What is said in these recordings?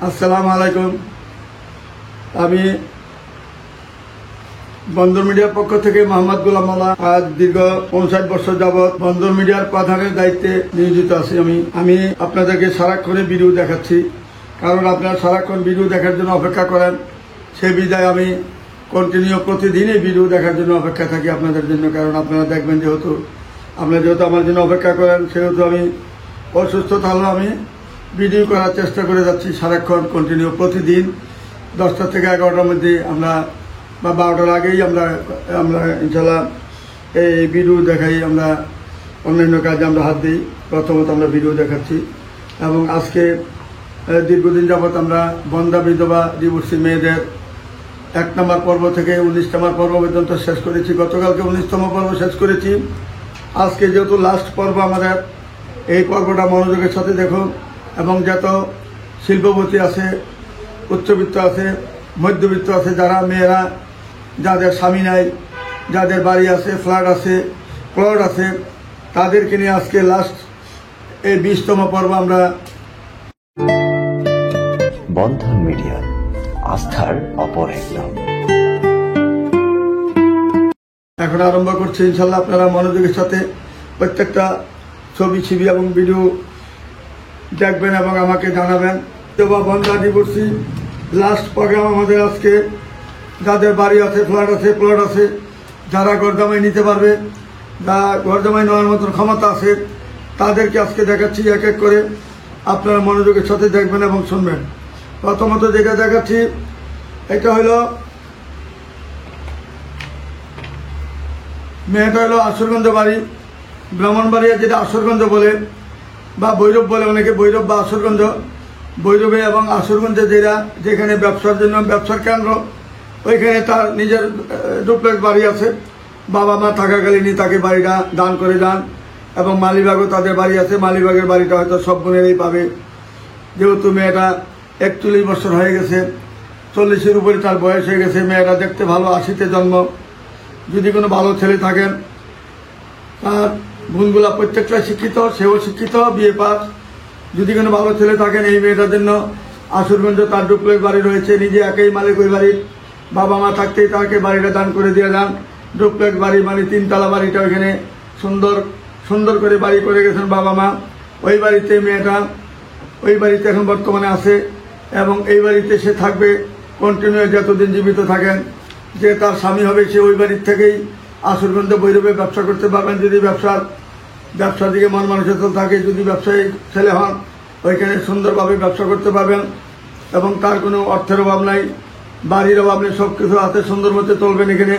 আসসালামু আলাইকুম। আমি বন্দর মিডিয়ার পক্ষ থেকে মোহাম্মদ গোলাম মোল্লা আজ দীর্ঘ ৫৯ বছর যাবৎ বন্দর মিডিয়ার প্রধানের দায়িত্বে নিয়োজিত আছি। আমি আপনাদেরকে সারাক্ষণে ভিডিও দেখাচ্ছি, কারণ আপনারা সারাক্ষণ ভিডিও দেখার জন্য অপেক্ষা করেন। সে বিদায় আমি কন্টিনিউ প্রতিদিনই ভিডিও দেখার জন্য অপেক্ষা থাকি আপনাদের জন্য, কারণ আপনারা দেখবেন যেহেতু আমার জন্য অপেক্ষা করেন, সেহেতু আমি অসুস্থ থাকলেও আমি ভিডিও করার চেষ্টা করে যাচ্ছি সারাক্ষণ কন্টিনিউ প্রতিদিন 10টা থেকে 11টার মধ্যে আমরা বা 12টার আগেই আমরা ইনশাল্লাহ এই ভিডিও দেখাই। আমরা অন্যান্য কাজে আমরা হাত দিই, প্রথমত আমরা ভিডিও দেখাচ্ছি। এবং আজকে দীর্ঘদিন যাবৎ আমরা বন্ধা বিধবা ডিভোর্সি মেয়েদের 1 নম্বর পর্ব থেকে 19 নম্বর পর্ব পর্যন্ত শেষ করেছি। গতকালকে 19তম পর্ব শেষ করেছি। আজকে যেহেতু লাস্ট পর্ব আমাদের, এই পর্বটা মনোযোগের সাথে দেখুন। এবং যত শিল্পপতি আছে, উচ্চবিত্ত আছে, মধ্যবিত্ত আছে, যারা মেয়েরা যাদের স্বামী নাই, যাদের বাড়ি আছে, ফ্ল্যাট আছে, প্লট আছে, তাদেরকে নিয়ে আজকে লাস্ট এই 20তম পর্ব আমরা। বন্ধন মিডিয়া, আস্থার অপর এক নাম। এখন আরম্ভ করছি ইনশাল্লাহ। আপনারা মনোযোগের সাথে প্রত্যেকটা ছবি এবং ভিডিও দেখবেন এবং আমাকে জানাবেন। বিধবা বন্ধা ডিভোর্সি লাস্ট প্রোগ্রাম আমাদের আজকে। যাদের বাড়ি আছে, ফ্ল্যাট আছে, প্লট আছে, যারা গরদামাই নিতে পারবে, যা গরদামাই নেওয়ার মতন ক্ষমতা আছে, তাদেরকে আজকে দেখাচ্ছি এক এক করে। আপনারা মনোযোগের সাথে দেখবেন এবং শুনবেন। প্রথমত যেটা দেখাচ্ছি, এটা হলো মেয়েটা হলো আসরগঞ্জ বাড়ি, ব্রাহ্মণবাড়িয়া, যেটা আসরগঞ্জ বলে বা ভৈরব বলে অনেকে, ভৈরব বা আসরগঞ্জ। ভৈরবে এবং আসরগঞ্জে যেখানে ব্যবসার জন্য ব্যবসার কেন্দ্র, ওইখানে তার নিজের ডুপ্লেক্স বাড়ি আছে। বাবা মা থাকাকালীনই তাকে বাড়িটা দান করে যান। এবং মালিবাগও তাদের বাড়ি আছে। মালিবাগের বাড়িটা হয়তো সব বোনেরাই পাবে, যেহেতু মেয়েটা 41 বছর হয়ে গেছে, 40-এর উপরে তার বয়স হয়ে গেছে। মেয়েটা দেখতে ভালো, 80-তে জন্ম। যদি কোনো ভালো ছেলে থাকেন, তার বোনগুলা প্রত্যেকটা শিক্ষিত, সেও শিক্ষিত, বিয়ে পাস। যদি কোনো ভালো ছেলে থাকেন, এই মেয়েটার জন্য আসরগঞ্জ তার ডুপ্লেক্স বাড়ি রয়েছে। নিজে একাই মালিক ওই বাড়ির। বাবা মা থাকতেই তাকে বাড়িটা দান করে দিয়ে যান। ডুপ্লেক্স বাড়ি মানে 3তলা বাড়িটা, ওইখানে সুন্দর করে বাড়ি করে গেছেন বাবা মা। ওই বাড়িতে মেয়েটা এখন বর্তমানে আছে এবং এই বাড়িতে সে থাকবে কন্টিনিউ যতদিন জীবিত থাকেন। যে তার স্বামী হবে, সে ওই বাড়ির থেকেই আসরগঞ্জ ভৈরবে ব্যবসা করতে পারবেন। যদি ব্যবসার দিকে মন মানসিকতা থাকে, যদি ব্যবসায়ী ছেলে হন, ওইখানে সুন্দরভাবে ব্যবসা করতে পারবেন। এবং তার কোনো অর্থের অভাব নাই, বাড়ির অভাব নেই, সব কিছু হাতে সুন্দর মতো চলবেন। এখানে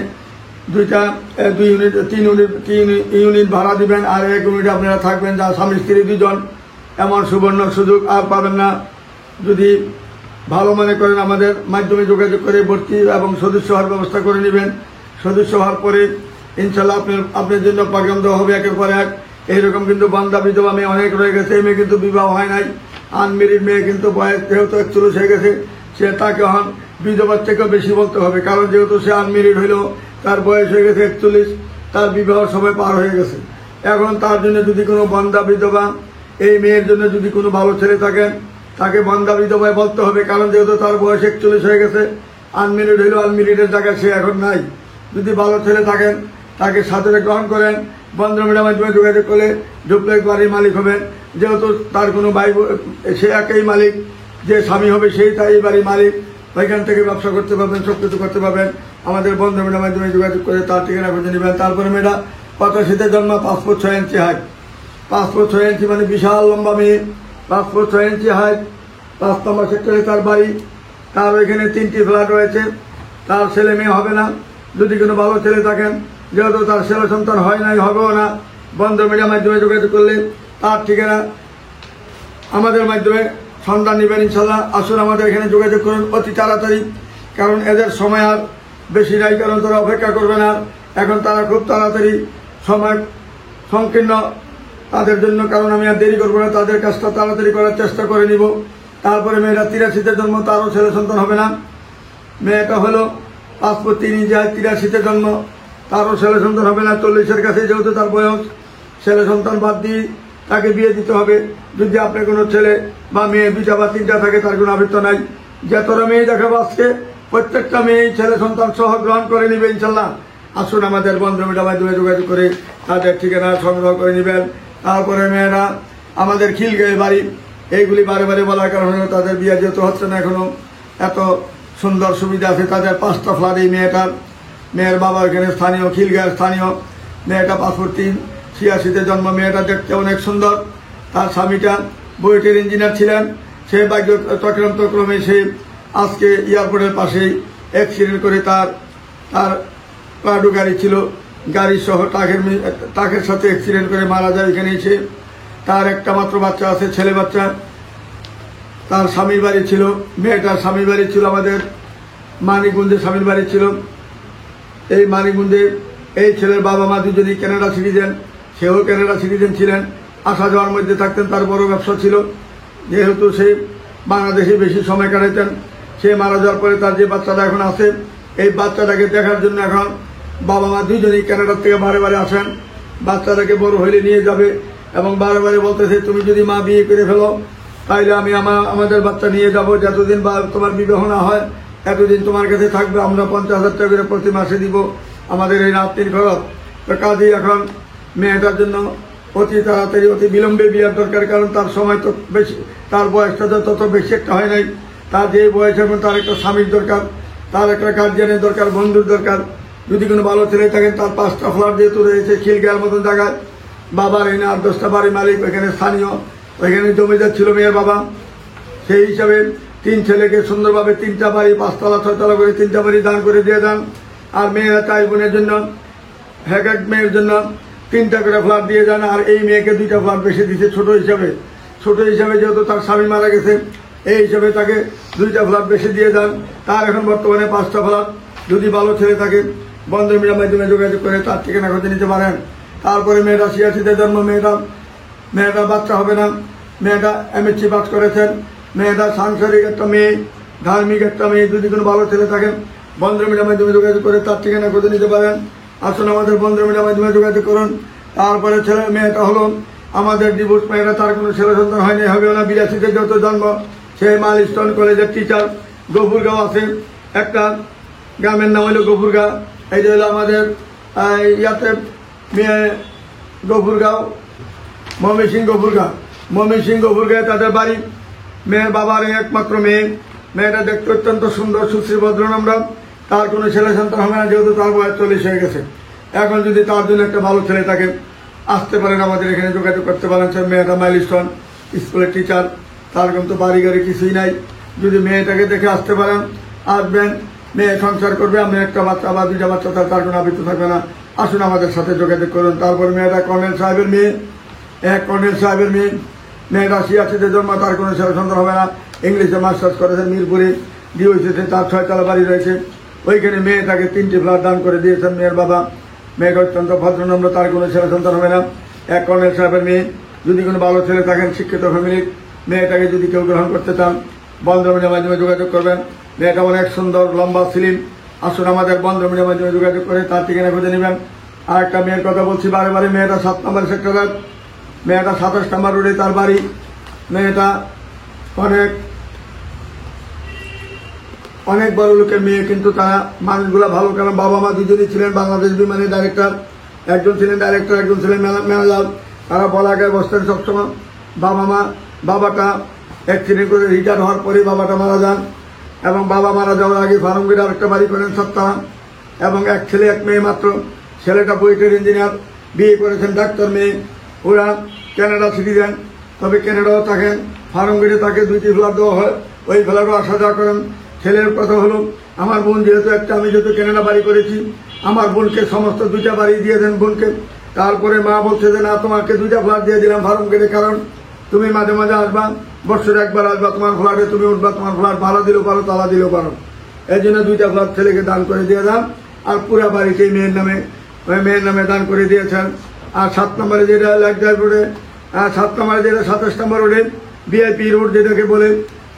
3 ইউনিট ভাড়া দিবেন, আর 1 ইউনিট আপনারা থাকবেন, যা স্বামী স্ত্রী 2 জন। এমন সুবর্ণ সুযোগ আর পাবেন না। যদি ভালো মনে করেন, আমাদের মাধ্যমে যোগাযোগ করে ভর্তি এবং সদস্য হওয়ার ব্যবস্থা করে নেবেন। সদস্য হওয়ার পরে ইনশাল্লাহ আপনার জন্য প্রোগ্রাম দেওয়া হবে একের পর এক। এইরকম কিন্তু বান্ধা বিধবা মেয়ে অনেক রয়ে গেছে। এই মেয়ে কিন্তু বিবাহ হয় নাই, আনমেরিড মেয়ে, কিন্তু বয়স যেহেতু 41 হয়ে গেছে, তাকে হন বিধবার থেকেও বেশি বলতে হবে। কারণ যেহেতু সে আনমেরিড হইলেও তার বয়স হয়ে গেছে 41, তার বিবাহ সময় পার হয়ে গেছে। এখন তার জন্য যদি কোনো বান্ধা বিধবা, এই মেয়ের জন্য যদি কোনো ভালো ছেলে থাকেন, তাকে বান্ধা বিধবায় বলতে হবে। কারণ যেহেতু তার বয়স 41 হয়ে গেছে, আনমেরিড হইলেও আনমেরিডের জায়গায় সে এখন নাই। যদি ভালো ছেলে থাকেন, তাকে সাথে গ্রহণ করেন। বন্ধন মিডিয়ার মাধ্যমে যোগাযোগ করলে ডুপ্লেক্স বাড়ির মালিক হবেন। যেহেতু তার কোনো ভাই, সে একই মালিক, যে স্বামী হবে সেই তাই এই বাড়ির মালিক। ওইখান থেকে ব্যবসা করতে পারবেন, সব কিছু করতে পারবেন। আমাদের বন্ধন মিডিয়ার মাধ্যমে যোগাযোগ করে তার ঠিকানা খুঁজে নেবেন। তারপরে মেয়েটা 85-তে জন্ম, 5 ফুট 6 ইঞ্চি হাইট। 5 ফুট 6 ইঞ্চি মানে বিশাল লম্বা মেয়ে। 5 ফুট 6 ইঞ্চি হাইট, 5 নম্বর সেক্টরে তার বাড়ি। তার ওইখানে 3টি ফ্ল্যাট রয়েছে। তার ছেলে মেয়ে হবে না। যদি কোনো ভালো ছেলে থাকেন, যেহেতু তার ছেলে সন্তান হয় নাই, হবেও না, বন্ধন মিডিয়ার মাধ্যমে যোগাযোগ করলে তার ঠিকানা আমাদের মাধ্যমে সন্ধান নেবেন ইনশাল্লাহ। আসুন আমাদের এখানে যোগাযোগ করুন অতি তাড়াতাড়ি, কারণ এদের সময় আর বেশি নাই। কারণ তারা অপেক্ষা করবে না, এখন তারা খুব তাড়াতাড়ি, সময় সংকীর্ণ তাদের জন্য। কারণ আমি আর দেরি করবো না, তাদের কাজটা তাড়াতাড়ি করার চেষ্টা করে নিব। তারপরে মেয়েরা 83-তে জন্ম, তারও ছেলে সন্তান হবে না। মেয়েটা হলো 5 ফুট 3 ইঞ্চি হাইট, 83-তে জন্ম, তারও ছেলে সন্তান হবে না। 40-এর কাছে যেহেতু তার বয়স, ছেলে সন্তান বাদ দিয়ে তাকে বিয়ে দিতে হবে। যদি আপনার কোনো ছেলে বা মেয়ে দুইটা বা তিনটা থাকে তার কোনো আবৃত্ত নাই। যতটা মেয়ে দেখাবো আজকে প্রত্যেকটা মেয়ে ছেলে সন্তান সহ গ্রহণ করে নিবে ইনশাল্লাহ। আসুন আমাদের বন্ধ মিডিয়ার মাধ্যমে যোগাযোগ করে তাদের ঠিকানা সংগ্রহ করে নেবেন। তারপরে মেয়েরা আমাদের খিলগাঁয়ে বাড়ি, এইগুলি বারে বারে বলার কারণে তাদের বিয়ে যেহেতু হচ্ছে না এখনো, এত সুন্দর সুবিধা আছে তাদের 5টা ফ্ল্যাট। এই মেয়ের বাবা এখানে স্থানীয়, খিলগাঁয়ের স্থানীয়। মেয়েটা পাসপোর্ট 386-তে জন্ম। মেয়েটা দেখতে অনেক সুন্দর। তার স্বামীটা বুয়েটের ইঞ্জিনিয়ার ছিলেন। সে ভাগ্য চক্রান্তক্রমে সে আজকে এয়ারপোর্টের পাশেই অ্যাক্সিডেন্ট করে তার প্রাডো গাড়ি ছিল, গাড়ির সহ ট্রাকের সাথে অ্যাক্সিডেন্ট করে মারা যায়। এখানে এসে তার একটা মাত্র বাচ্চা আছে, ছেলে বাচ্চা। তার স্বামীর বাড়ি ছিল, মেয়েটার স্বামীর বাড়ি ছিল আমাদের মানিকগঞ্জে, স্বামীর বাড়ি ছিল এই মানিকগঞ্জে। এই ছেলের বাবা মা দুজনই কানাডা সিটিজেন, সেও কানাডা সিটিজেন ছিলেন। আসা যাওয়ার মধ্যে থাকতেন। তার বড় ব্যবসা ছিল, যেহেতু সে বাংলাদেশে বেশি সময় কাটাতেন। সে মারা যাওয়ার পরে তার যে বাচ্চাটা এখন আছে, এই বাচ্চাটাকে দেখার জন্য এখন বাবা মা দুজনেই কানাডার থেকে বারে বারে আসেন। বাচ্চাটাকে বড় হইলে নিয়ে যাবে এবং বারে বারে বলতেছে, তুমি যদি মা বিয়ে করে ফেলো তাইলে আমি আমাদের বাচ্চা নিয়ে যাব। যতদিন বা তোমার বিবাহ না হয় এতদিন তোমার কাছে থাকবে। আমরা 50,000 টাকা করে প্রতি মাসে দিব আমাদের এই নাতনির খরচ। তো কাজেই এখন মেয়েটার জন্য অতি তাড়াতাড়ি অতি বিলম্বে বিয়ের দরকার। কারণ তার সময় তো বেশি, তার বয়সটা তত বেশি একটা হয় নাই। তার যে বয়স এখন তার একটা স্বামীর দরকার, তার একটা গার্জিয়ানের দরকার, বন্ধুর দরকার। যদি কোনো ভালো ছেলে থাকেন, তার 5টা ফ্ল্যাট যেহেতু রয়েছে খিলগাঁয়ের মতন জায়গায়, বাবার এনে 8-10টা বাড়ি মালিক, ওইখানে স্থানীয়, ওইখানে জমিদার ছিল মেয়ের বাবা। সেই হিসাবে 3 ছেলেকে সুন্দরভাবে 3টা বাড়ি, 5তলা 6তলা করে 3টা বাড়ি দান করে দিয়ে যান। আর মেয়েরা 4 বোনের জন্য এক মেয়ের জন্য 3টা করে ফ্ল্যাট দিয়ে যান। আর এই মেয়েকে 2টা ফ্ল্যাট বেশি দিচ্ছে ছোট হিসাবে যেহেতু তার স্বামী মারা গেছে, এই হিসাবে তাকে 2টা ফ্ল্যাট বেশি দিয়ে যান। তার এখন বর্তমানে 5টা ফ্ল্যাট। যদি ভালো ছেলে থাকে বন্ধ মিডিয়ার মাধ্যমে যোগাযোগ করে তার ঠিকানা খুঁজে নিতে পারেন। তারপরে মেয়েটা 86-তে জন্ম। মেয়েটা বাচ্চা হবে না। মেয়েটা MSc পাস করেছেন। মেয়েটা সাংসারিক একটা মেয়ে, ধার্মিক একটা মেয়ে। যদি কোনো ভালো ছেলে থাকেন বন্ধ মিডিয়ার মাধ্যমে যোগাযোগ করে তার ঠিকানা খুঁজে নিতে পারেন। আসুন আমাদের বন্ধ মিডিয়ার মাধ্যমে যোগাযোগ করুন। তারপরে মেয়েটা হলো আমাদের ডিভোর্স মেয়েটা, তার কোনো ছেলে সন্তান হয়নি, হবেও না। 82-তে যত জন্ম। সে মাইলস্টোন কলেজের টিচার। গফুরগাঁও আছে একটা গ্রামের নাম হলো গফুরগাঁও। এই যে হলো আমাদের ইয়াতে মেয়ে গফুরগাঁও, ময়মনসিংহ গফুরগাঁও তাদের বাড়ি। মেয়ের বাবার একমাত্র মেয়ে। মেয়েটা দেখতে অত্যন্ত সুন্দর, সুশ্রী, ভদ্র, নম্র। তার কোনো ছেলে সন্তান হবে না, যেহেতু তার বয়স 40 হয়ে গেছে। এখন যদি তার জন্য একটা ভালো ছেলে থাকে আসতে পারেন, আমাদের এখানে যোগাযোগ করতে পারেন। মেয়েটা মাইলস্টোন স্কুলের টিচার। তার কিন্তু বাড়ি গাড়ি কিছুই নাই। যদি মেয়েটাকে দেখে আসতে পারেন, আসবেন। মেয়ে সংসার করবে, আমি একটা বাচ্চা বা 2টা বাচ্চা, তার কোনো আবৃত্তি থাকবে না। আসুন আমাদের সাথে যোগাযোগ করুন। তারপর মেয়েটা কর্নেল সাহেবের মেয়ে, মেয়েটা 86-তে জন্ম। তার কোনো ছেলে সন্তান হবে না। ইংলিশে মাস্টার্স করেছেন মিরপুরে, ডিওসিতে। তার 6তলা বাড়ি রয়েছে। ওইখানে মেয়েটাকে 3টি ফ্ল্যাট দান করে দিয়েছেন মেয়ের বাবা। মেয়েটা অত্যন্ত ভদ্রনম্র, তার কোনো ছেলে সন্তান হবে না। কর্নেল সাহেবের মেয়ে। যদি কোনো ভালো ছেলে থাকেন শিক্ষিত ফ্যামিলির, মেয়েটাকে যদি কেউ গ্রহণ করতে চান বন্ধ মিডিয়ার মাধ্যমে যোগাযোগ করবেন। মেয়েটা অনেক সুন্দর, লম্বা, স্লিম। আসুন আমাদের বন্ধ মিডিয়ার মাধ্যমে যোগাযোগ করে তার ঠিকানা খুঁজে নেবেন। আর একটা মেয়ের কথা বলছি বারে বারে। মেয়েটা 7 নম্বর সেক্টরের। মেয়েটা 27 নম্বর রোডে তার বাড়ি। মেয়েটা অনেক বড় লোকের মেয়ে, কিন্তু তারা মানুষগুলা ভালো। কারণ বাবা মা দুজনই ছিলেন বাংলাদেশ বিমানের ডাইরেক্টর। একজন ছিলেন ডাইরেক্টর, একজন ছিলেন ম্যানেজার। তারা বলাগায় বসতেন সবসময়। বাবাটা অ্যাক্সিডেন্ট করে রিটায়ার হওয়ার পরে বাবাটা মারা যান। এবং বাবা মারা যাওয়ার আগে ফার্মগেটে আরেকটা বাড়ি করেন 7তলা। এবং 1 ছেলে 1 মেয়ে মাত্র। ছেলেটা বুয়েটের ইঞ্জিনিয়ার, বিয়ে করেছেন ডাক্তার মেয়ে। ওরা কানাডা সিটিজেন, তবে কানাডাও থাকেন। ফার্মগেটে তাকে 2টি ফ্ল্যাট দেওয়া হয়, ওই ফ্ল্যাটও আসা যাওয়া করেন। ছেলের কথা হলো, আমার বোন যেহেতু আমি যেহেতু কানাডা বাড়ি করেছি, আমার বোনকে সমস্ত 2টা বাড়ি দিয়ে দেন বোনকে। তারপরে মা বলছে যে না, তোমাকে 2টা ফ্ল্যাট দিয়ে দিলাম ফার্মগেটে, কারণ তুমি মাঝে মাঝে আসবা, বছরে একবার আসবা, তোমার ফ্ল্যাটে তুমি উঠবা, তোমার ফ্ল্যাট ভাড়া দিলেও পারো, তালা দিলেও পারো। এই জন্য 2টা ফ্ল্যাট ছেলেকে দান করে দিয়ে যান। আর পুরা বাড়িতে মেয়ের নামে দান করে দিয়েছেন। আর 7 নম্বরে যেটা লাকজারি রোডে, 7 নম্বরে যেটা 27 নম্বর রোডে VIP রোড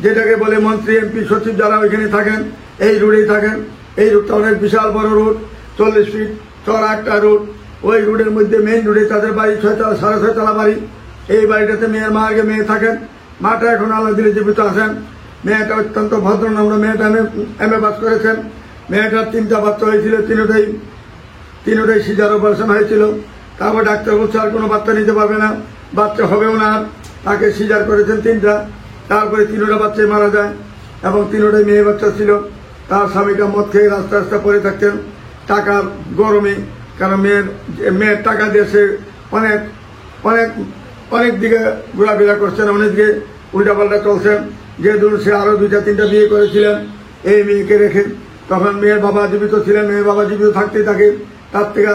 যেটাকে বলে মন্ত্রী, MP, সচিব যারা ওইখানে থাকেন, এই রোডেই থাকেন। এই রোডটা অনেক বিশাল বড় রোড, 40 ফিট চড়া একটা রোড। ওই রোডের মধ্যে মেইন রোডে তাদের বাড়ি 6 তলা, 6.5 তলা বাড়ি। এই বাড়িটাতে মেয়ের মা আগে মেয়ে থাকেন, মাটা এখন আল্লাহ দিলে জীবিত আছেন। মেয়েটা অত্যন্ত ভদ্রনম্র, মেয়েটা এম এ পাস করেছেন। মেয়েটার 3টা বাচ্চা হয়েছিল, তিনটাই সিজার অপারেশন হয়েছিল। তারপর ডাক্তার বলছে আর কোনো বাচ্চা নিতে পারবে না, বাচ্চা হবেও না। তাকে সিজার করেছেন 3টা, তারপরে 3টা বাচ্চাই মারা যায় এবং 3টাই মেয়ে বাচ্চা ছিল। তার স্বামীটা মদ খেয়ে রাস্তা রাস্তা পড়ে থাকতেন টাকার গরমে, কারণ মেয়ের টাকা দিয়ে সে অনেক অনেক অনেক দিকে ঘোরাফেরা করছেন, অনেক দিকে উল্টাপাল্টা চলছেন। যে ধরুন সে আরো 2-3টা বিয়ে করেছিলেন এই মেয়েকে রেখে। তখন মেয়ের বাবা জীবিত ছিলেন, মেয়ের বাবা জীবিত থাকতেই তাকে তার থেকে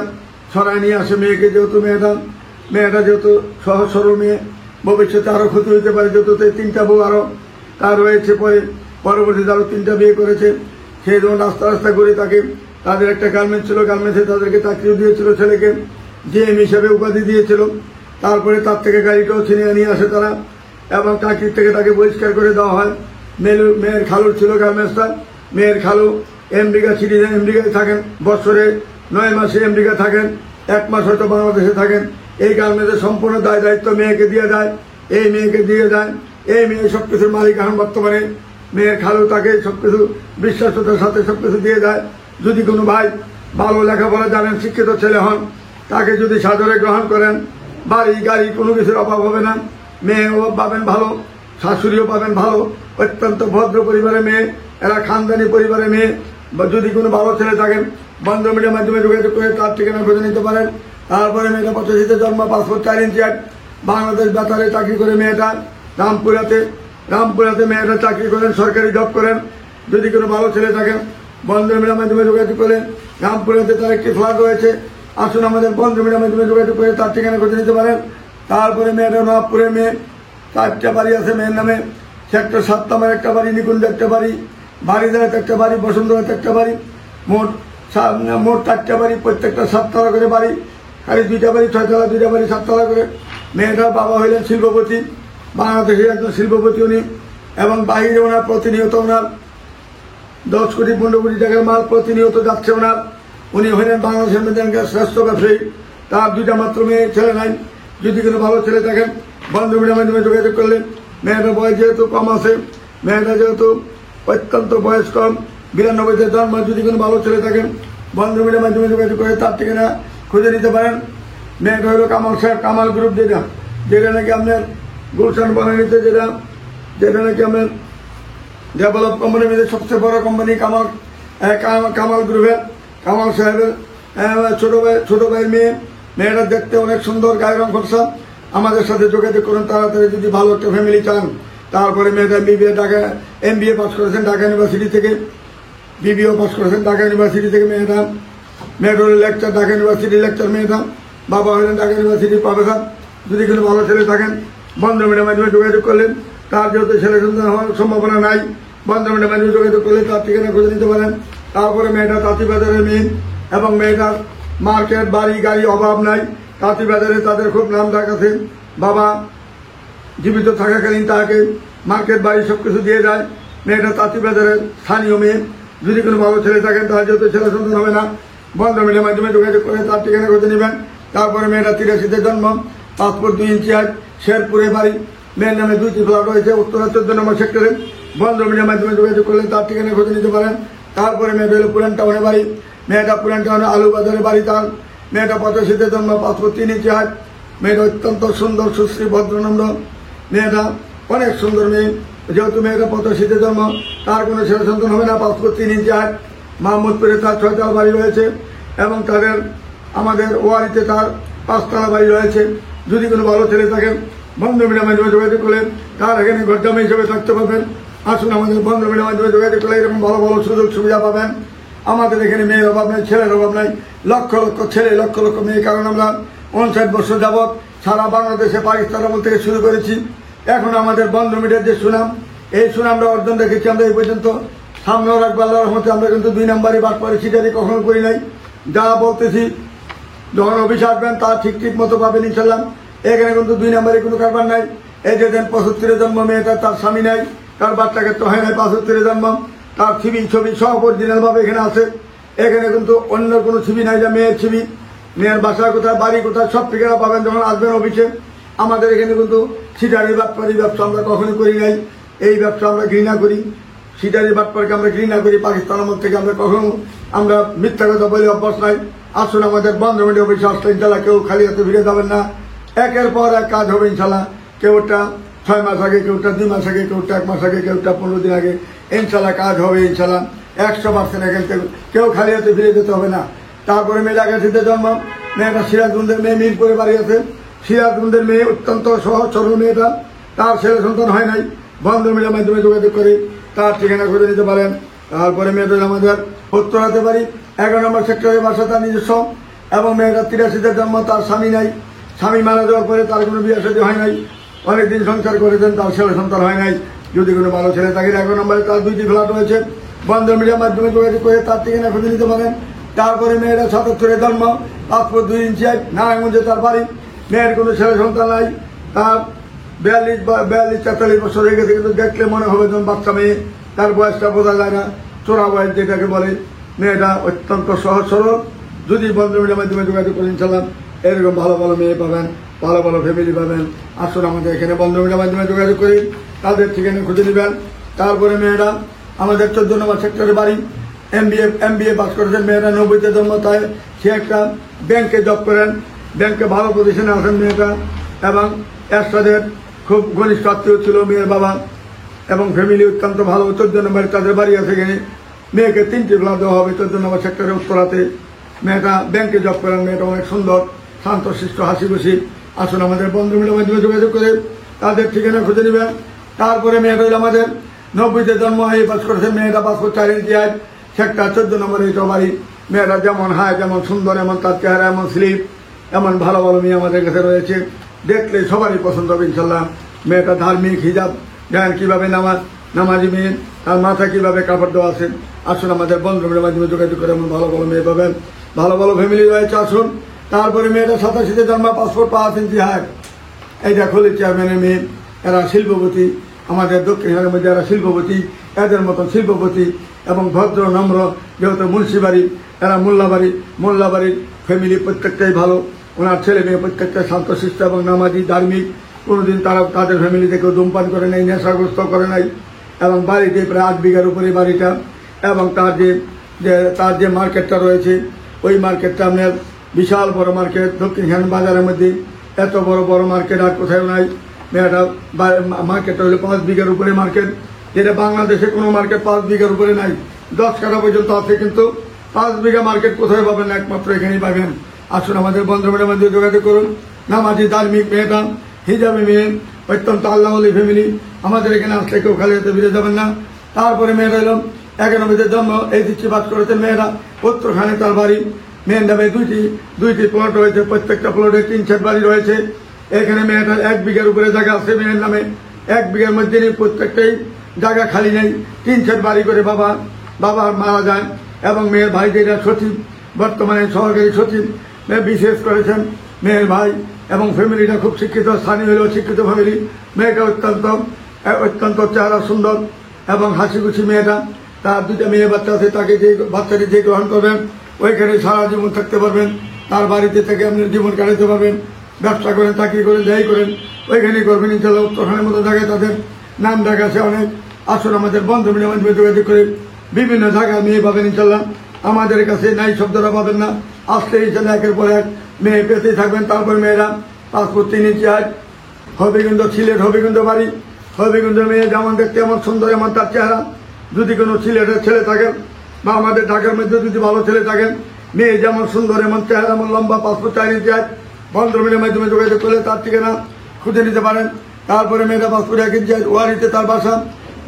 সরাই নিয়ে আসে মেয়েকে, যেহেতু মেয়েটা যেহেতু সহজ সরল মেয়ে, ভবিষ্যতে আরো ক্ষতি হতে পারে, যেহেতু 3টা বউ আরো তার রয়েছে, পরবর্তীতে আরো 3টা বিয়ে করেছে। সেই জন্য রাস্তা রাস্তা ঘুরে তাকে, তাদের একটা গার্মেন্টস ছিল, গার্মেন্টসে তাদেরকে চাকরিও দিয়েছিল, ছেলেকে জিএম হিসেবে উপাধি দিয়েছিল। তারপরে তার থেকে গাড়িটাও ছিনিয়ে নিয়ে আসে তারা এবং চাকরির থেকে তাকে বহিষ্কার করে দেওয়া হয়। মেয়ের খালুর ছিল গার্মেন্টসটা, মেয়ের খালু আমেরিকা সিটিজেন, আমেরিকায় থাকেন, বছরে 9 মাসে আমেরিকা থাকেন, 1 মাস হয়তো বাংলাদেশে থাকেন। এই গার্মেন্টসের সম্পূর্ণ দায়িত্ব মেয়েকে দিয়ে যায়, এই মেয়েকে দিয়ে যায়। এই মেয়ে সবকিছুর মালিক এখন বর্তমানে। মেয়ের খালু তাকে সবকিছু বিশ্বাসতার সাথে সবকিছু দিয়ে যায়। যদি কোনো ভাই ভালো লেখাপড়া জানেন, শিক্ষিত ছেলে হন, তাকে যদি সাদরে গ্রহণ করেন, বাড়ি গাড়ি কোনো কিছুর অভাব হবে না। মেয়েও পাবেন ভালো, শাশুড়িও পাবেন ভালো, অত্যন্ত ভদ্র পরিবারের মেয়ে, এরা খানদানি পরিবারের মেয়ে। যদি কোনো ভালো ছেলে থাকেন, বন্ধ মিডিয়ার মাধ্যমে যোগাযোগ করে তার ঠিকানা খুঁজে নিতে পারেন। তারপরে মেয়েটা 85-তে জন্ম, পাসপোর্ট 4 ইঞ্চি 8, বাংলাদেশ বেতারে চাকরি করে মেয়েটা, রামপুরাতে মেয়েটা চাকরি করেন, সরকারি জব করেন। যদি কোনো ভালো ছেলে থাকেন, বন্ধ মিডিয়ার মাধ্যমে যোগাযোগ করেন। রামপুরাতে তার একটি ফ্ল্যাট রয়েছে, আসুন আমাদের বন্ধ মিডিয়ার মাধ্যমে যোগাযোগ করে তার ঠিকানা খুঁজে নিতে পারেন। তারপরে মেয়েটা নবাবপুরের মেয়ে, 4টা বাড়ি আছে মেয়ের নামে। সেক্টর 7 নামের একটা বাড়ি, নিকুঞ্জ একটা বাড়ি, বাড়িদারাতে একটা বাড়ি, বসন্তরাতে একটা বাড়ি, মোট 4টা বাড়ি, প্রত্যেকটা 7 তলা করে বাড়ি। খালি 2টা বাড়ি 6 তলা, 2টা বাড়ি 7 তলা করে। মেয়েটার বাবা হইলেন শিল্পপতি, বাংলাদেশের একজন শিল্পপতি উনি, এবং বাহিরে ওনার প্রতিনিয়ত ওনার 10 কোটি 15 কোটি টাকার মাল প্রতিনিয়ত যাচ্ছে ওনার। উনি হইলেন বাংলাদেশের মধ্যে শ্রেষ্ঠ ব্যবসায়ী। তার 2টা মাত্র মেয়ে, ছেলে নাই। যদি কোনো ভালো ছেলে থাকেন, বন্ধু মিডিয়ার মাধ্যমে যোগাযোগ করলেন। মেয়েটার বয়স যেহেতু কম আছে, মেয়েটা যেহেতু অত্যন্ত বয়স কম, 92-তে জন্ম, যদি কোনো ভালো ছেলে থাকেন, বন্ধু মিডিয়ার মাধ্যমে যোগাযোগ করে তার ঠিকানা খুঁজে নিতে পারেন। মেয়েটা হলো কামাল সাহেব, কামাল গ্রুপ, যেটা নাকি আপনার গুলশান বনানীতে, যেটা নাকি আপনার ডেভেলপ কোম্পানির মধ্যে সবচেয়ে বড় কোম্পানি কামাল গ্রুপের, কামাল সাহেবের ছোট ভাইয়ের মেয়ে। মেয়েটা দেখতে অনেক সুন্দর, গায়ের রং ফর্সা। আমাদের সাথে যোগাযোগ করুন তাড়াতাড়ি যদি ভালো একটা ফ্যামিলি চান। তারপরে মেয়েটা MBA পাস করেছেন ঢাকা ইউনিভার্সিটি থেকে, BBO পাস করেছেন ঢাকা ইউনিভার্সিটি থেকে। মেয়েটা হলো লেকচার, ঢাকা ইউনিভার্সিটি লেকচার মেয়েটা। বাবা হলেন ঢাকা ইউনিভার্সিটির প্রফেসর। যদি কোনো ভালো ছেলে থাকেন, বন্ধ মিডিয়ার মাধ্যমে যোগাযোগ করলেন। তার যেহেতু ছেলে সন্তান হওয়ার সম্ভাবনা নাই, বন্ধ মিডিয়ার মাধ্যমে যোগাযোগ করলে তার ঠিকানা খুঁজে নিতে পারেন। তারপরে মেয়েটা তাঁতিবাজারের মেয়ে এবং মেয়েটার মার্কেট, বাড়ি গাড়ি অভাব নাই। তাঁতিবাজারে তাদের খুব নাম ডাক আছে। বাবা জীবিত থাকাকালীন তাকে মার্কেট, বাড়ি সবকিছু দিয়ে যায়। মেয়েটা তাঁতিবাজারের স্থানীয় মেয়ে। যদি কোনো ভালো ছেলে থাকেন, তার যেহেতু ছেলে সন্তান হবে না, বন্ধ মিডিয়ার মাধ্যমে যোগাযোগ করে তার ঠিকানা খুঁজে নেবেন। তারপরে মেয়েটা 83-তে জন্ম, পাসপোর্ট 2 ইঞ্চি 8, শেরপুরে বাড়ি। মেয়ের নামে 2টি ফ্ল্যাট রয়েছে উত্তরা 14 নম্বর সেক্টরে। বন্ধ মিডিয়ার মাধ্যমে যোগাযোগ করলে তার ঠিকানা খুঁজে নিতে পারেন। তারপরে মেয়েটা হলো পুরান টাউনে বাড়ি। মেয়েটা পুরান টাউনে আলু বাজারে বাড়ি তার। মেয়েটা 85-তে জন্ম, পাসপোর্ট 3 ইঞ্চি 8। মেয়েটা অত্যন্ত সুন্দর, সুশ্রী, ভদ্রনম্র। মেয়েটা অনেক সুন্দর মেয়ে। যেহেতু মেয়েটা 85-তে জন্ম, তার কোনো ছেলে সন্তান হবে না। পাসপোর্ট 3 ইঞ্চি 8। মাহমুদপুরে তার 6 তলা বাড়ি রয়েছে এবং আমাদের ওয়ারিতে তার 5 তলা বাড়ি রয়েছে। যদি কোনো ভালো ছেলে থাকেন, বন্ধ মিডিয়ার মাধ্যমে যোগাযোগ করলে তার এখানে গদ্দামি হিসেবে থাকতে পারবেন। আসুন আমাদের বন্ধ মিডিয়ার মাধ্যমে যোগাযোগ করলে এরকম ভালো ভালো সুযোগ সুবিধা পাবেন। আমাদের এখানে মেয়ের অভাব নাই, ছেলের অভাব নাই। লক্ষ লক্ষ ছেলে, লক্ষ লক্ষ মেয়ে। কারণ আমরা 59 বছর যাবৎ সারা বাংলাদেশে পাকিস্তান আমল থেকে শুরু করেছি। এখন আমাদের বন্ধ মিডিয়ার যে সুনাম, এই সুনামটা অর্জন রেখেছি আমরা এই পর্যন্ত। সামনেও রাখবো আল্লাহর রহমতে। আমরা কিন্তু 2 নম্বরে বাদ পারি, সিটারি কখনো করি নাই। যা বলতেছি, যখন অফিস আসবেন তা ঠিক মতো পাবেন ইনশাল্লাহ। এখানে কিন্তু 2 নম্বরে কোনো কারবার নাই। এই যে দেন 75-এ জন্ম মেয়েটা, তার স্বামী নাই, তার বাচ্চাকে তো হয় নাই। 75-এ জন্ম, তার ছবি সব অরিজিনাল ভাবে এখানে আছে। এখানে কিন্তু অন্য কোনো ছবি নাই যে মেয়ের ছবি। মেয়ের বাসা কোথায়, বাড়ি কোথায়, সব ঠিকানা পাবেন যখন আসবেন অফিসে। আমাদের এখানে কিন্তু সিটারি বাটপারি ব্যবসা আমরা কখনোই করি নাই। এই ব্যবসা আমরা ঘৃণা করি, সিটারি বাটপারকে আমরা ঘৃণা করি। পাকিস্তান আমল থেকে আমরা কখনো আমরা মিথ্যা কথা বলে অভ্যাস নাই। আসুন আমাদের বন্ধ মিডিয়া অফিসে আসলে ইনশাল্লাহ কেউ খালি হাতে ফিরে যাবেন না। একের পর এক কাজ হবে ইনশাল্লাহ। কেউটা 6 মাস আগে, কেউটা 2 মাস আগে, কেউটা 1 মাস আগে, কেউটা 15 দিন আগে, ইনশাল্লাহ কাজ হবে ইনশাল্লাহ 100%। এখান থেকে কেউ খালি হাতে ফিরে যেতে হবে না। তারপরে মেয়ে ঢাকাতে জন্ম, মেয়েটা সিরাজগঞ্জের মেয়ে, মিরপুরে বাড়ি আছে। সিরাজগঞ্জের মেয়ে, অত্যন্ত সহজ সরল মেয়েটা, তার ছেলে সন্তান হয় নাই। বন্ধ মিডিয়ার মাধ্যমে যোগাযোগ করে তার ঠিকানা খুঁজে নিতে পারেন। তারপরে মেয়েদের আমাদের উত্তরাতে বাড়ি, 11 নম্বর সেক্টরে বাসা তার নিজস্ব, এবং মেয়েটা 83-তে জন্ম, তার স্বামী নাই। স্বামী মারা যাওয়ার পরে তার কোনো বিয়ে শাদী হয় নাই। অনেকদিন সংসার করেছেন, তার ছেলে সন্তান হয় নাই। যদি কোনো ভালো ছেলে থাকে, 11 নম্বরে তার 2টি ফ্ল্যাট রয়েছে। বন্ধ মিডিয়ার মাধ্যমে যোগাযোগ করে তার ঠিকানা খুঁজে নিতে পারেন। তারপরে মেয়েরা 77-এ জন্ম, পাসপোর্ট 2 ইঞ্চি, নারায়ণগঞ্জে তার বাড়ি। মেয়ের কোনো ছেলে সন্তান নাই। তার 42-43 বছর হয়ে গেছে, কিন্তু দেখলে মনে হবে যেমন বাচ্চা মেয়ে। তার বয়সটা বোঝা যায় না, চোরা বয়স যেটাকে বলে। মেয়েটা অত্যন্ত সহজ সরল। যদি বন্ধ মিডিয়ার মাধ্যমে যোগাযোগ করে ইনশাল্লাহ এরকম ভালো ভালো মেয়ে পাবেন, ভালো ভালো ফ্যামিলি পাবেন। আসুন আমাদের এখানে বন্ধ মিডিয়ার মাধ্যমে যোগাযোগ করি, তাদের ঠিকানা খুঁজে নেবেন। তারপরে মেয়েরা আমাদের 14 নম্বর সেক্টরে বাড়ি, MBA পাস করেছেন। মেয়েরা 90-তে জন্ম, তাই সে একটা ব্যাংকে জব করেন, ব্যাংকে ভালো পজিশনে আছেন মেয়েটা। এবং এরশাদের খুব ঘনিষ্ঠ আত্মীয় ছিল মেয়ের বাবা, এবং ফ্যামিলি অত্যন্ত ভালো। 14 নম্বরে তাদের বাড়ি আছে। এখানে মেয়েকে 3টি ফ্ল্যাট দেওয়া হবে 14 নম্বর সেক্টরে উত্তরাতে। মেয়েটা ব্যাংকে জব করেন, মেয়েটা অনেক সুন্দর, শান্তশিষ্ট, হাসি খুশি। আসুন আমাদের বন্ধু মিলের মাধ্যমে যোগাযোগ করে তাদের ঠিকানা খুঁজে নেবেন। তারপরে মেয়েটা হইল আমাদের 90-তে জন্ম, এই পাস করেছে। মেয়েটা পাসপোর্ট 4 ইঞ্চি, সেক্টর 14 নম্বরে এটা বাড়ি। মেয়েটা যেমন হায়, যেমন সুন্দর, এমন তার চেহারা, এমন স্লিপ, এমন ভালো ভালো মেয়ে আমাদের কাছে রয়েছে। দেখলে সবারই পছন্দ হবে ইনশাল্লাহ। মেয়েটা ধার্মিক, হিজাব, দেখেন কিভাবে নামাজি মেয়ে, তার মাথা কিভাবে কাপড় দেওয়া আছে। আসুন আমাদের বন্ধুদের মাধ্যমে যোগাযোগ করে এমন ভালো ভালো মেয়ে পাবেন, ভালো ভালো ফ্যামিলি রয়েছে। আসুন। তারপরে মেয়েটা 87-তে জন্ম, পাসপোর্ট 5 ইঞ্চি হায়। এইটা খোলি চেয়ারম্যানের মেয়ে। এরা শিল্পপতি, আমাদের দক্ষিণের মধ্যে এরা শিল্পপতি, এদের মতন শিল্পপতি এবং ভদ্র নম্র। যেহেতু মুন্সিবাড়ি, এরা মোল্লাবাড়ির ফ্যামিলি প্রত্যেকটাই ভালো। ওনার ছেলে মেয়ে প্রত্যেকটা শান্তশিষ্ট এবং নামাজি, ধার্মিক। কোনোদিন তারা তাদের ফ্যামিলি থেকে ধূমপান করে নাই, নেশাগ্রস্ত করে নাই। এবং বাড়িতে প্রায় 8 বিঘার উপরে বাড়িটা। এবং তার যে মার্কেটটা রয়েছে, ওই মার্কেটটা আপনার বিশাল বড় মার্কেট। দক্ষিণখান বাজারের মধ্যে এত বড় বড় মার্কেট আর কোথাও নাই। মেয়েটা মার্কেটটা হলো 5 বিঘার উপরে মার্কেট, যেটা বাংলাদেশে কোনো মার্কেট 5 বিঘার উপরে নাই। 10 কাঠা পর্যন্ত আছে, কিন্তু 5 বিঘা মার্কেট কোথায় পাবেন না, একমাত্র এখানেই পাবেন। আসুন আমাদের বন্ধুদের মধ্যে যোগাযোগ করুন। নামাজি, ধার্মিক মেয়েটা, হিজাবি মেয়ে, অত্যন্ত আল্লাহওয়ালি ফ্যামিলি। আমাদের এখানে আসলে কেউ খালি হাতে ফিরে যাবেন না। তারপরে মেয়েটা এলো 91-তে জন্ম, এই দিচ্ছি বাস করেছেন। মেয়েরা উত্তরখানে তার বাড়ি। মেয়ের নামে দুইটি প্লট রয়েছে, প্রত্যেকটা প্লটে 3 সেট বাড়ি রয়েছে। এখানে মেয়েটার 1 বিঘার উপরে জায়গা আছে মেয়ের নামে। 1 বিঘার মধ্যে প্রত্যেকটাই জায়গা খালি নেই। 3 সেট বাড়ি করে বাবা মারা যায়। এবং মেয়ের ভাই যেটা সচিব, বর্তমানে সহকারী সচিব, মেয়ে বিশেষ করেছেন মেয়ের ভাই। এবং ফ্যামিলিটা খুব শিক্ষিত, স্থানীয় হলেও শিক্ষিত ফ্যামিলি। মেয়েটা অত্যন্ত চেহারা সুন্দর এবং হাসি খুশি মেয়েটা। তার 2টা মেয়ে বাচ্চা আছে, তাকে যে বাচ্চাটি যে গ্রহণ করবেন ওইখানে সারা জীবন থাকতে পারবেন। তার বাড়িতে থেকে আপনি জীবন কাটাতে পারবেন। ব্যবসা করেন, চাকরি করেন, যাই করেন ওইখানেই করবেন ইনশাল্লাহ। উত্তরখানের মতো জায়গায় তাদের নাম ডাক আছে অনেক। আসুন আমাদের বন্ধু মিডিয়ার মাধ্যমে যোগাযোগ করে বিভিন্ন জায়গায় মেয়ে পাবেন ইনশাল্লাহ। আমাদের কাছে নাই শব্দটা পাবেন না। আসলে ইনশাল্লাহ একের পর এক মেয়ে পেতেই থাকবেন। তারপর মেয়েরা পাসপোর্ট 3 ইঞ্চি হবিগঞ্জ, সিলেট হবিগঞ্জ বাড়ি। হবিগঞ্জ মেয়ে যেমন দেখতে, এমন সুন্দর, এমন তার চেহারা। যদি কোনো সিলেটের ছেলে থাকেন বা আমাদের ঢাকার মধ্যে যদি ভালো ছেলে থাকেন, মেয়ে যেমন সুন্দর, এমন চেহারা, এমন লম্বা, পাসপোর্ট 4 ইঞ্চি বন্ধু মিডিয়ার মাধ্যমে যোগাযোগ করলে তার ঠিকানা খুঁজে নিতে পারেন। তারপরে মেয়েটা পাসপোর্ট 1 ইঞ্চি, ওয়ারিতে তার বাসা।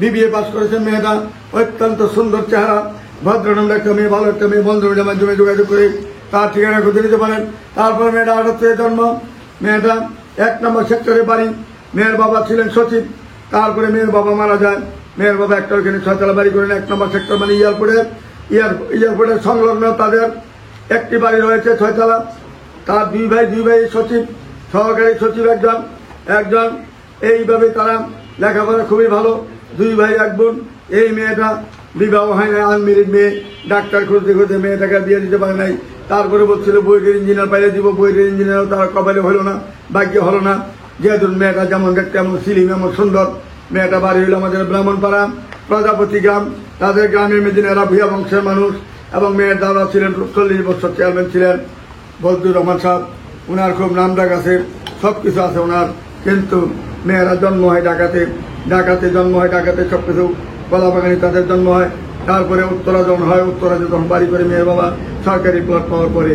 BBA পাস করেছেন মেয়েটা, অত্যন্ত সুন্দর চেহারা, ভদ্রনম্র একটা মেয়ে, ভালো একটা মেয়ে। বন্ধু মিডিয়ার মাধ্যমে যোগাযোগ করে তার ঠিকানা খুঁজে নিতে পারেন। তারপরে মেয়েটা 78-এ জন্ম, মেয়েটা 1 নম্বর সেক্টরে বাড়ি। মেয়ের বাবা ছিলেন সচিব, তারপরে মেয়ের বাবা মারা যায়। মেয়ের বাবা একটা ওইখানে 6 বাড়ি করেন। 1 নম্বর সেক্টর মানে এয়ারপোর্টের সংলগ্ন তাদের একটি বাড়ি রয়েছে 6 তার 2 ভাই সচিব, সহকারী সচিব একজন। এইভাবে তারা লেখাপড়া খুবই ভালো, 2 ভাই 1 বোন। এই মেয়েটা বিবাহ হয় না, আনমেরিড মেয়ে। ডাক্তার খুঁজতে মেয়েটাকে বিয়ে দিতে পারে নাই। তারপরে বলছিল বুয়েটের ইঞ্জিনিয়ার পাইলে দিব, বুয়েটের ইঞ্জিনিয়ারও তার কপালে হলো না, ভাগ্যে হলো না। যেহেতু মেয়েটা যেমন দেখতে এমন সিলিম এমন সুন্দর, মেয়েটা বাড়ি হইল আমাদের ব্রাহ্মণপাড়া প্রজাপতি গ্রাম। তাদের গ্রামের মেদিনেরা ভূয়া বংশের মানুষ এবং মেয়ের দাদা ছিলেন 40 বছর চেয়ারম্যান ছিলেন বদরুর রহমান সাহেব। ওনার খুব নামডাক আছে, সব কিছু আছে ওনার। কিন্তু মেয়েরা জন্ম হয় ঢাকাতে, ঢাকাতে জন্ম হয়, ঢাকাতে সব কিছু কলাবাগানে তাদের জন্ম হয়। তারপরে উত্তরা যখন হয়, উত্তরাতে যখন বাড়ি করে মেয়ের বাবা সরকারি প্লট পাওয়ার পরে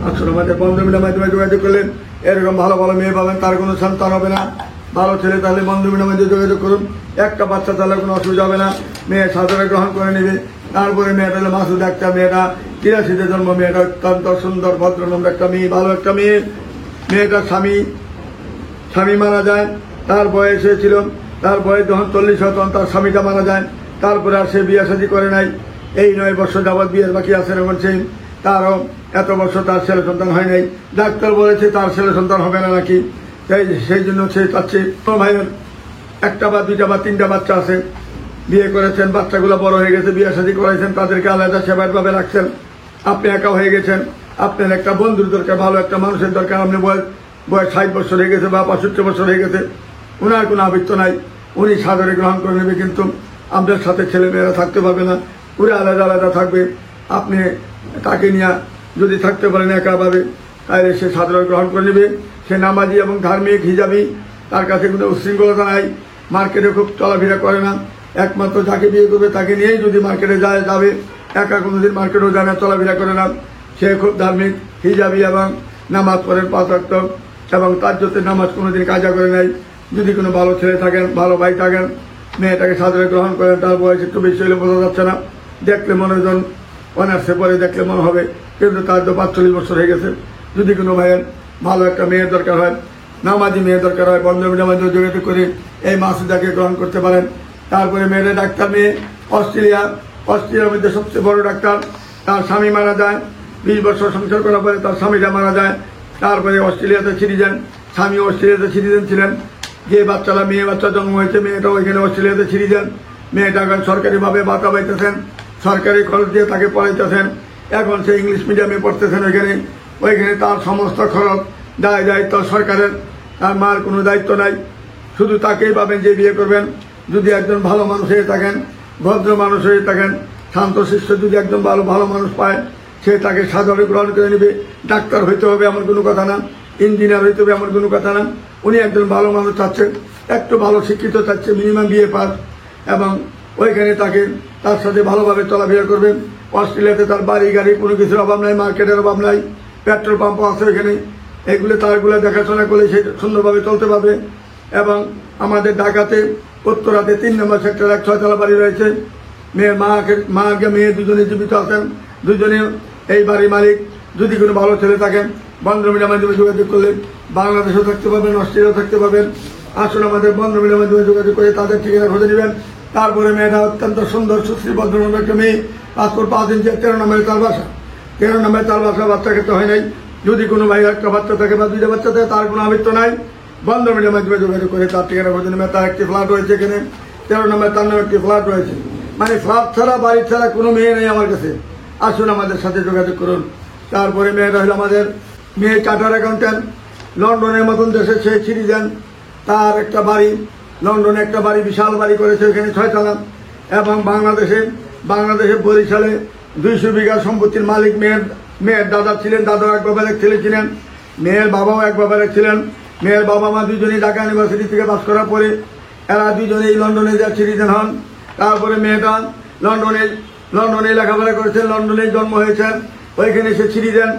আসলে আমাদের বন্ধুমিলের মাধ্যমে যোগাযোগ করলেন, এরকম ভালো ভালো মেয়ে পাবেন, তার কোনো সন্তান হবে না, ভালো ছেলে, তাহলে বন্ধুমিলের মধ্যে যোগাযোগ করুন। একটা বাচ্চা তাহলে কোনো অসুবিধা হবে না, মেয়ে সাদরে গ্রহণ করে নেবে। তারপরে মেয়েটা হলো মাসুদ একটা, মেয়েটা 83-তে জন্ম, মেয়েটা অত্যন্ত সুন্দর ভদ্রনম্র একটা মেয়ে, ভালো একটা মেয়ে। মেয়েটার স্বামী মারা যায়, তার বয়স হয়েছিল, তার বয়স যখন 40 হয় তখন তার স্বামীটা মারা যায়। তারপরে আর সে বিয়ে শাদী করে নাই। এই 9 বছর যাবৎ বিয়ের বাকি আছে এখন সেই, তারও এত বছর তার ছেলে সন্তান হয় নাই। ডাক্তার বলেছে তার ছেলে সন্তান হবে না নাকি, সেই জন্য সে চাচ্ছে। ভাইয়ের 1টা বা 2টা বা 3টা বাচ্চা আছে, বিয়ে করেছেন, বাচ্চাগুলো বড় হয়ে গেছে, বিয়ে শাদী করেছেন, তাদেরকে আলাদা সেবাভাবে রাখছেন। আপনি একা হয়ে গেছেন, আপনার একটা বন্ধুর দরকার, ভালো একটা মানুষের দরকার। আপনি বয়স 60 বছর হয়ে গেছে বা 65 বছর হয়ে গেছে, ওনার কোনো আবৃত্ত নাই, উনি সাদরে গ্রহণ করে নেবে, কিন্তু আপনার সাথে ছেলে মেয়েরা থাকতে পারবে না, পুরো আলাদা আলাদা থাকবে। আপনি তাকে নিয়ে যদি থাকতে পারেন একাভাবে, তাহলে সে সাদরে গ্রহণ করে নেবে। সে নামাজি এবং ধার্মিক, হিজাবি, তার কাছে কোনো উশৃঙ্খলতা নাই, মার্কেটে খুব চলাফেরা করে না। একমাত্র যাকে বিয়ে করবে তাকে নিয়েই যদি মার্কেটে যাবে, একা কোনোদিন মার্কেটেও যায় না, চলাফেরা করে না। সে খুব ধার্মিক, হিজাবি এবং নামাজ পড়েন 5 ওয়াক্ত, এবং তার জন্য নামাজ কোনোদিন কাজা করে নাই। যদি কোনো ভালো ছেলে থাকেন, ভালো ভাই থাকেন, মেয়েটাকে সাদরে গ্রহণ করেন। তার বয়স একটু বেশি হলে বোঝা যাচ্ছে না, দেখলে মনে হয় অনার্সে পরে দেখলে মনে হবে, কিন্তু তার তো 45 বছর হয়ে গেছে। যদি কোনো ভাইয়ের ভালো একটা মেয়ের দরকার হয়, নামাজি মেয়ের দরকার হয়, বন্ধুমিলের মধ্যে যোগাযোগ করে এই মাসুদাকে গ্রহণ করতে পারেন। তারপরে মেয়েদের ডাক্তার মেয়ে অস্ট্রেলিয়ার মধ্যে সবচেয়ে বড় ডাক্তার, তার স্বামী মারা যায়, 20 বছর সংসার করার পরে তার স্বামীটা মারা যায়। তারপরে অস্ট্রেলিয়াতে সিটিজেন, স্বামী অস্ট্রেলিয়াতে সিটিজেন ছিলেন। যে বাচ্চারা মেয়ে বাচ্চা জন্ম হয়েছে, মেয়েটা ওইখানে অস্ট্রেলিয়াতে সিটিজেন। মেয়েটা সরকারিভাবে ভাতা পাইতেছেন, সরকারি খরচ দিয়ে তাকে পড়াইতেছেন। এখন সে ইংলিশ মিডিয়ামে পড়তেছেন ওইখানে তার সমস্ত খরচ দায়িত্ব সরকারের, তার মার কোনো দায়িত্ব নাই। শুধু তাকেই পাবেন যে বিয়ে করবেন। যদি একজন ভালো মানুষ হয়ে থাকেন, ভদ্র মানুষ হয়ে থাকেন, শান্তশিষ্ট যদি একজন ভালো মানুষ পায়, সে তাকে সাদরে গ্রহণ করে নেবে। ডাক্তার হইতে হবে এমন কোনো কথা না, ইঞ্জিনিয়ার হইতে হবে এমন কোনো কথা না। উনি একজন ভালো মানুষ চাচ্ছেন, একটু ভালো শিক্ষিত চাচ্ছে, মিনিমাম বিএ পাস, এবং ওইখানে তার সাথে ভালোভাবে চলাফেরা করবেন। অস্ট্রেলিয়াতে তার বাড়ি গাড়ি কোনো কিছুর অভাব নাই, মার্কেটের অভাব নাই, পেট্রোল পাম্পও আছে ওইখানে। এগুলো তারগুলো দেখাশোনা করলে সে সুন্দরভাবে চলতে পারবে। এবং আমাদের ঢাকাতে উত্তরাতে 3 নম্বর সেক্টর 1 6তলা বাড়ি রয়েছে। মেয়ের মেয়ে দুজনে জীবিত আছেন, দুজনে এই বাড়ির মালিক। যদি কোনো ভালো ছেলে থাকেন, বন্ধুমিলের মাধ্যমে যোগাযোগ করলে বাংলাদেশেও থাকতে পারবেন, অস্ট্রেলিয়াও থাকতে পারবেন। আসলে আমাদের বন্ধুমিলের মাধ্যমে যোগাযোগ করে তাদের ঠিকানা খুঁজে নেবেন। তারপরে মেয়েটা অত্যন্ত সুন্দর সুশ্রী ভদ্রনম্র একটা মেয়ে, পাসপোর্ট 5 ইঞ্চি, 13 নম্বরে তার বাসা, 13 নম্বরে তার বাসা। বাচ্চা খেতে হয় নাই। যদি কোনো ভাই একটা বাচ্চা থাকে বা 2টা বাচ্চা থাকে, তার কোনো আবৃত্ত নাই, বন্ধুমিলের মাধ্যমে যোগাযোগ করে তার ঠিকানা খুঁজে নেবেন। তার একটি ফ্ল্যাট রয়েছে এখানে 13 নম্বরে, তার নামে একটি ফ্ল্যাট রয়েছে। মানে ফ্ল্যাট ছাড়া, বাড়ি ছাড়া কোনো মেয়ে নেই আমার কাছে। আসুন আমাদের সাথে যোগাযোগ করুন। তারপরে মেয়েটা হলো আমাদের মেয়ে চার্টার অ্যাকাউন্ট্যান্ট, লন্ডনের মতন দেশে সে সিটিজেন। তার একটা বাড়ি, লন্ডনে একটা বাড়ি, বিশাল বাড়ি করেছে ওইখানে 6 তলা। এবং বাংলাদেশে বরিশালে 200 বিঘা সম্পত্তির মালিক। মেয়ের দাদা ছিলেন, দাদাও এক বাবার এক ছেলে ছিলেন, মেয়ের বাবাও এক বাবার এক ছিলেন। মেয়ের বাবা মা দুজনেই ঢাকা ইউনিভার্সিটি থেকে পাস করার পরে এরা দুজনেই লন্ডনে যা সিটিজেন হন। তারপরে মেয়েটা লন্ডনে লেখাপড়া করেছেন, লন্ডনে জন্ম হয়েছেন, ওইখানে সে সিটিজেন।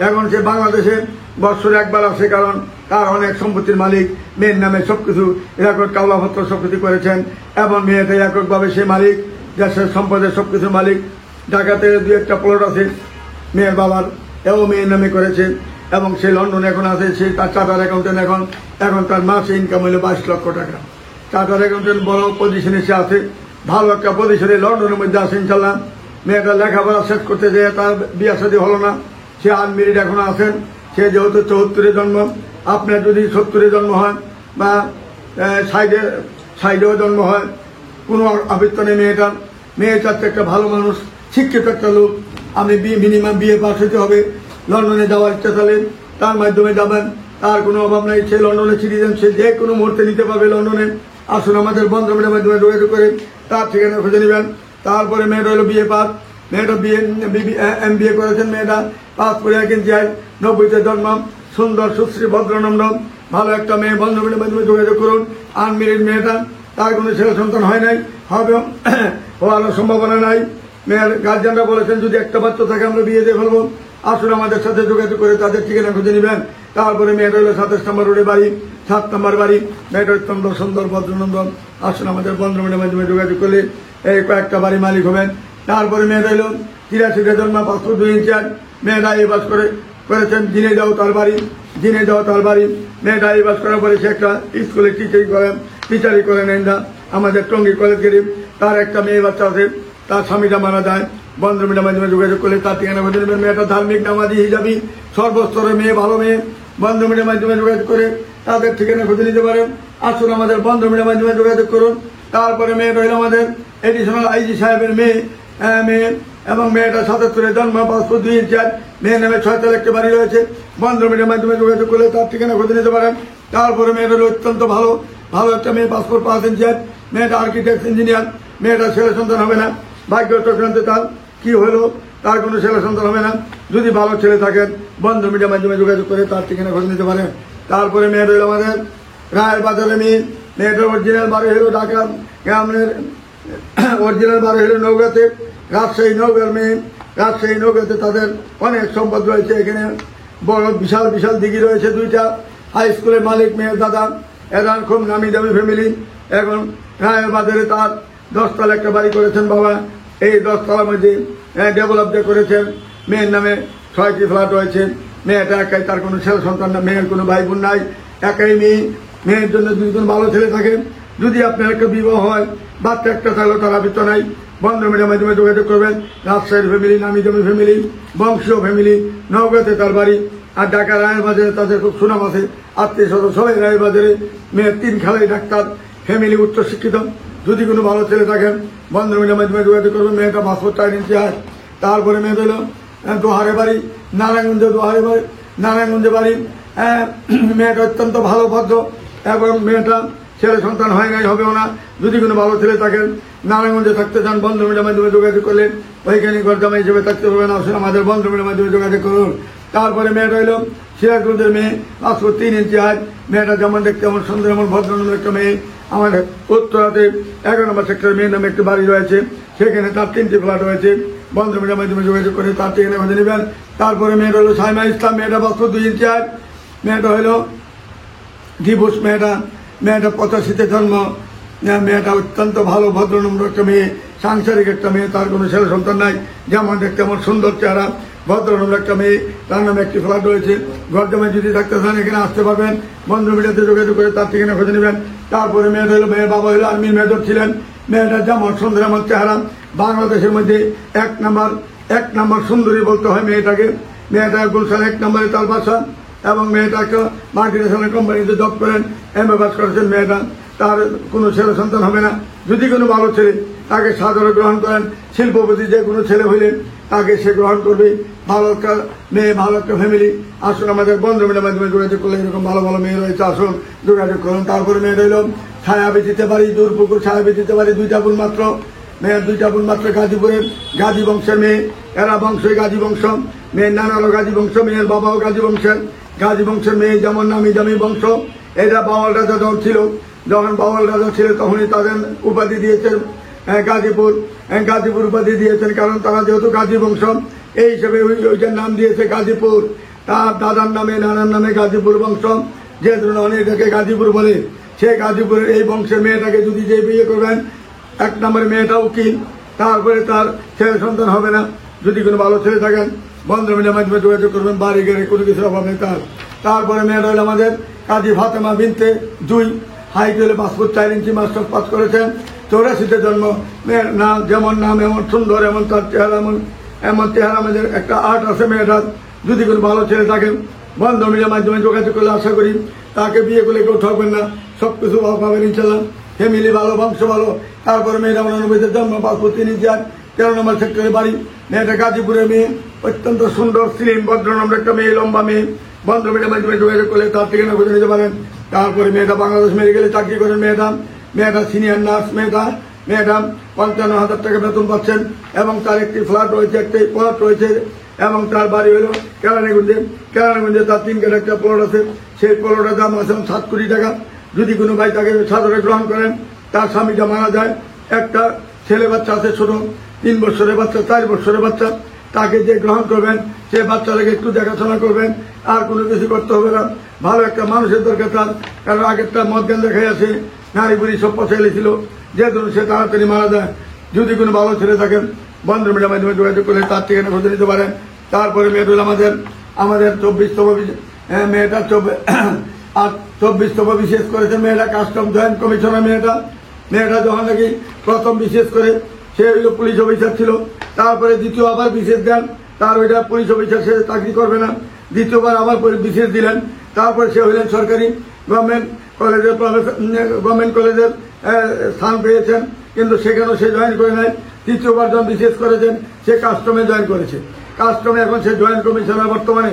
এখন সে বাংলাদেশে বছরে একবার আসে, কারণ তার অনেক সম্পত্তির মালিক। মেয়ের নামে সবকিছু রেকর্ড, কাগজপত্র সবকিছু করেছেন, এবং মেয়েটা এককভাবে সে মালিক, দেশের সম্পদের সবকিছু মালিক। ঢাকাতে 2-1টা প্লট আছে মেয়ের বাবার, এও মেয়ের নামে করেছে। এবং সে লন্ডনে এখন আছে, সে তার চার্টার অ্যাকাউন্টেন্ট। এখন তার মাসে ইনকাম হলো 22 লক্ষ টাকা। চার্টার অ্যাকাউন্টেন্ট বড় পজিশনে সে আছে, ভালো একটা পজিশনে লন্ডনের মধ্যে আছে ইনশাল্লাহ। মেয়েটা লেখাপড়া শেষ করতে যেয়ে তার বিয়ে শাদী হলো না, সে আনমেরিড এখনো আছেন। সে যেহেতু 74-এ জন্ম, আপনার যদি 70-এ জন্ম হয় বা 60-এও জন্ম হয়, কোনো আবৃত্ত নেই মেয়েটার। মেয়ে চাচ্ছে একটা ভালো মানুষ, শিক্ষিত একটা লোক। আপনি মিনিমাম বিএ পাস হতে হবে। লন্ডনে যাওয়ার ইচ্ছা থাকলে তার মাধ্যমে যাবেন, তার কোনো অভাব নাই। সে লন্ডনে সিটিজেন, সে যে কোনো মুহূর্তে নিতে পারবে লন্ডনে। আসুন আমাদের বন্ধ মিডিয়ার মাধ্যমে যোগাযোগ করে তার ঠিকানা খুঁজে নেবেন। তারপরে মেয়েটা হলো বিএ পাস, মেয়েটা MBA করেছেন, মেয়েটা পাস করে 1 ইঞ্চি 90-তে জন্ম, সুন্দর সুশ্রী ভদ্রনম্র ভালো একটা মেয়ে। বন্ধ মিডিয়ার মাধ্যমে যোগাযোগ করুন। আনমেরিড মেয়েটা, তার কোনো ছেলে সন্তান হয় নাই, হবে হওয়ারও সম্ভাবনা নাই। মেয়ের গার্জিয়ানরা বলেছেন যদি একটা বাচ্চা থাকে আমরা বিয়ে দিয়ে ফেলবো। আসুন আমাদের সাথে যোগাযোগ করে তাদের ঠিকানা খুঁজে নেবেন। তারপরে মেয়েটা হলো 27 নম্বর রোডে বাড়ি, 7 নম্বর বাড়ি। মেয়েটা অত্যন্ত সুন্দর ভদ্রনন্দন। আসুন আমাদের বন্ধ মিডিয়ার মাধ্যমে যোগাযোগ করলে এই কয়েকটা বাড়ি মালিক হবেন। তারপরে মেয়েটা হলো 83-তে জন্ম, 5 ফুট 2 ইঞ্চি। মেয়েটা এই বাস করেছেন ঝিনাইদহ তার বাড়ি, ঝিনাইদহ তার বাড়ি। মেয়েটা এই বাস করার পরে সে একটা স্কুলে টিচারি করেন আমাদের টঙ্গী কলেজ গেরিব। তার একটা মেয়ে বাচ্চা আছে, তার স্বামীটা মারা যায়। বন্ধ মিডিয়ার মাধ্যমে যোগাযোগ করলে তার ঠিকানা খুঁজে নেবেন। মেয়েটা ধার্মিক, নামাজি, হিজাবি, সর্বস্তরের মেয়ে, ভালো মেয়ে। বন্ধ মিডিয়ার মাধ্যমে যোগাযোগ করে তাদের ঠিকানা খুঁজে নিতে পারেন। আসুন আমাদের বন্ধ মিডিয়ার মাধ্যমে যোগাযোগ করুন। তারপরে মেয়েটা হইল আমাদের এডিশনাল আইজি সাহেবের মেয়ে এবং মেয়েটা 77-এ জন্ম, 5 ফুট 2 ইঞ্চি। মেয়ের নামে 6 তলা একটি বাড়ি রয়েছে। বন্ধ মিডিয়ার মাধ্যমে যোগাযোগ করলে তার ঠিকানা খুঁজে নিতে পারেন। তারপরে মেয়েটা হলো অত্যন্ত ভালো একটা মেয়ে, 5 ফুট 5 ইঞ্চি। মেয়েটা আর্কিটেক্ট, ইঞ্জিনিয়ার। মেয়েটা ছেলে সন্তান হবে না, ভাগ্য চক্রান্তে তার কি হলো, তার কোনো ছেলে সন্তান হবে না। যদি ভালো ছেলে থাকেন বন্ধ মিডিয়ার মাধ্যমে যোগাযোগ করে তার ঠিকানা খুঁজে নিতে পারেন। তারপরে মেয়েটা হলো আমাদের রায়ের বাজারে মেয়ে। মেয়েটার অরিজিনাল বাড়ি হলো ঢাকা, গ্রামের অরিজিনাল বাড়ি হলো নওগাঁতে, রাজশাহী নওগাঁর মেয়ে। রাজশাহী নওগাঁতে তাদের অনেক সম্পদ রয়েছে। এখানে বড় বিশাল দিঘি রয়েছে 2টা। হাই স্কুলের মালিক মেয়ের দাদা, এরা খুব নামি দামি ফ্যামিলি। এখন রায়ের বাজারে তার 10 তলা একটা বাড়ি করেছেন বাবা। এই 10 তলার মধ্যে ডেভেলপ করেছেন। মেয়ের নামে 6টি ফ্ল্যাট রয়েছে। মেয়েটা একাই, তার কোনো ছেলে সন্তান না, মেয়ের কোনো ভাই বোন নাই, একাই মেয়ে। মেয়ের জন্য যদি কোনো ভালো ছেলে থাকে, যদি আপনার একটা বিবাহ হয়, বাচ্চা একটা থাকলেও তার আবৃত্ত নাই। বন্ধ মিডিয়ার মাধ্যমে যোগাযোগ করবেন। রাজশাহীর ফ্যামিলি, নামি দামি ফ্যামিলি, বংশীয় ফ্যামিলি। নওগাঁতে তার বাড়ি। আর ঢাকা রায়ের বাজারে তাদের খুব সুনাম আছে, আত্মীয় স্বজন সবাই রায়ের বাজারে। মেয়ের 3 খালাই ডাক্তার, ফ্যামিলি উচ্চ শিক্ষিত। যদি কোনো ভালো ছেলে থাকেন বন্ধ মিডিয়ার মাধ্যমে যোগাযোগ করবেন। মেয়েটা 5 ফুট 4 ইঞ্চি হয়। তারপরে মেয়ে হলো দোহারে বাড়ি, নারায়ণগঞ্জে বাড়ি। মেয়েটা অত্যন্ত ভালো ভদ্র এবং মেয়েটা ছেলে সন্তান হয় নাই, হবেও না। যদি কোনো ভালো ছেলে থাকেন, নারায়ণগঞ্জে থাকতে চান, বন্ধ মিডিয়ার মাধ্যমে যোগাযোগ করলেন ওইখানে গরজামা হিসেবে থাকতে পারবেন। আসলে আমাদের বন্ধ মিডিয়ার মাধ্যমে যোগাযোগ করুন। তারপরে মেয়েটা হইল সিরাজগঞ্জের মেয়ে, 5 ফুট 3 ইঞ্চি হাইট। মেয়েটা যেমন দেখতে এমন সুন্দর, এমন ভদ্রনম্র একটা মেয়ে। আমাদের উত্তরাতে 11 নম্বর সেক্টরের মেয়ের নামে একটি বাড়ি রয়েছে, সেখানে তার 3টি ফ্ল্যাট রয়েছে। বন্ধ মিডিয়ার মাধ্যমে যোগাযোগ করে তার ঠিকানা খুঁজে নেবেন। তারপরে মেয়েটা হলো সাইমা ইসলাম, মেয়েটা 5 ফুট 2 ইঞ্চি হাইট। মেয়েটা হইল ডিভোর্স, মেয়েটা 85-তে জন্ম। মেয়েটা অত্যন্ত ভালো ভদ্রনম্র একটা মেয়ে, সাংসারিক একটা মেয়ে, তার কোনো ছেলে সন্তান নাই। যেমন দেখতে এমন সুন্দর চেহারা, ভদ্রনম্র একটা মেয়ে। তার নামে একটি ফ্ল্যাট রয়েছে। গরজামায় যদি থাকতে চান এখানে আসতে পারবেন। বন্ধ মিডিয়াতে যোগাযোগ করে তার ঠিকানা খুঁজে নেবেন। তারপরে মেয়েটা হলো, মেয়ের বাবা হলো আর্মির মেজর ছিলেন। মেয়েটা যেমন সুন্দর এমন চেহারা, বাংলাদেশের মধ্যে 1 নম্বর সুন্দরী বলতে হয় মেয়েটাকে। মেয়েটা গুলশান 1 নম্বরে তার বাসা এবং মেয়েটা একটা মাল্টিনেশনাল কোম্পানিতে জব করেন, MA পাস করেছেন। মেয়েটা, তার কোনো ছেলে সন্তান হবে না। যদি কোনো ভালো ছেলে তাকে সাদরে গ্রহণ করেন, শিল্পপতি যে কোনো ছেলে হইলে তাকে সে গ্রহণ করবে। ভালো একটা মেয়ে, ভালো একটা ফ্যামিলি। আসুন আমাদের বন্ধ মিডিয়ার মাধ্যমে যোগাযোগ করলে এরকম ভালো মেয়ে রয়েছে, আসুন যোগাযোগ করুন। তারপরে মেয়েটা হইল ছায়াবেচিতে বাড়ি, দূরপুকুর ছায়াবেচিতে বাড়ি। 2টা বোন মাত্র, মেয়ের 2টা বোন মাত্র। গাজীপুরের গাজী বংশের মেয়ে, এরা বংশই গাজী বংশ। মেয়ের নানারও গাজী বংশ, মেয়ের বাবাও গাজী বংশের মেয়ে। যেমন নামি দামি বংশ। এরা বাওয়াল রাজা যখন ছিল, তখনই তাদের উপাধি দিয়েছেন গাজীপুর উপাধি দিয়েছেন। কারণ তারা যেহেতু গাজী বংশ, এই হিসেবে ওইটার নাম দিয়েছে গাজীপুর। তার দাদার নামে, নানার নামে গাজীপুর বংশ, যে জন্য অনেকে গাজীপুর বলে। সেই গাজীপুরের এই বংশের মেয়েটাকে যদি যে বিয়ে করবেন, 1 নম্বরে মেয়েটা উকিল। তারপরে তার ছেলে সন্তান হবে না। যদি কোনো ভালো ছেলে থাকেন বন্ধ মিডিয়ার মাধ্যমে যোগাযোগ করবেন। বাড়ি গেড়ে কোনো কিছুর অভাব নেই তার। তারপরে মেয়েটা হলো আমাদের কাজী ফাতেমা বিনতে 2, হাইট হলে 5 ফুট 4 ইঞ্চি, মাস্টার্স পাস করেছেন। 84-তে জন্ম। মেয়ের নাম যেমন নাম এমন সুন্দর, এমন তার চেহারা, এমন চেহারা। আমাদের একটা আর্ট আছে মেয়েটার। যদি কোনো ভালো ছেলে থাকেন বন্ধ মিডিয়ার মাধ্যমে যোগাযোগ করলে আশা করি তাকে বিয়ে করলে কেউ ঠকবেন না, সবকিছু ভালো পাবেন ইনশাল্লাহ। ফ্যামিলি ভালো, বংশ ভালো। তারপরে মেয়েটা 89-তে জন্ম, 5 ফুট 3 ইঞ্চি, 13 নম্বর সেক্টরে বাড়ি। মেয়েটা গাজীপুরের মেয়ে, অত্যন্ত সুন্দর, স্লিম, ভদ্রনম্র একটা মেয়ে, লম্বা মেয়ে। বন্ধ মিডিয়ার মাধ্যমে যোগাযোগ করলে তার ঠিকানা খুঁজে নিতে পারেন। তারপরে মেয়েটা বাংলাদেশ মেডিকেলে চাকরি করেন। মেয়েটা সিনিয়র নার্স। মেয়েটা 55,000 টাকা বেতন পাচ্ছেন এবং তার একটি ফ্ল্যাট রয়েছে, একটি প্লট রয়েছে এবং তার বাড়ি হলো কেরানীগঞ্জে তার 3 কাঠা একটা প্লট আছে। সেই প্লটের দাম আছে 7 কোটি টাকা। যদি কোনো ভাই তাকে সাদরে গ্রহণ করেন, তার স্বামীটা মারা যায়, একটা ছেলে বাচ্চা আছে ছোট, 3 বছরের বাচ্চা, 4 বছরের বাচ্চা, তাকে যে গ্রহণ করবেন সে বাচ্চাটাকে একটু দেখাশোনা করবেন, আর কোনো কিছু করতে হবে না। ভালো একটা মানুষের দরকার তার, কারণ আগেরটা মদ গান দেখাই আছে, নারী বুড়ি সব পচে ছিল, যে ধরুন সে তাড়াতাড়ি মারা যায়। যদি কোনো ভালো ছেলে থাকেন বন্ধ মিডিয়ার মাধ্যমে যোগাযোগ করলে তার ঠিকানা খুঁজে নিতে পারেন। তারপরে মেয়েটা আমাদের 24তম মেয়েটা 24তম বিশেষ করেছে। মেয়েটা কাস্টম জয়েন্ট কমিশনার। মেয়েটা যখন নাকি প্রথম বিশেষ করে সে হইল পুলিশ অফিসার ছিল, তারপরে দ্বিতীয় আবার বিশেষ দেন, তার ওইটা পুলিশ অফিসার সে চাকরি করবে না, দ্বিতীয়বার আবার বিশেষ দিলেন। তারপরে সে হইলেন সরকারি গভর্নমেন্ট কলেজের স্থান পেয়েছেন, কিন্তু সেখানেও সে জয়েন করে নাই। তৃতীয়বার যখন বিশেষ করেছেন সে কাস্টমে জয়েন করেছে। কাস্টমে এখন সে জয়েন্ট কমিশনার বর্তমানে।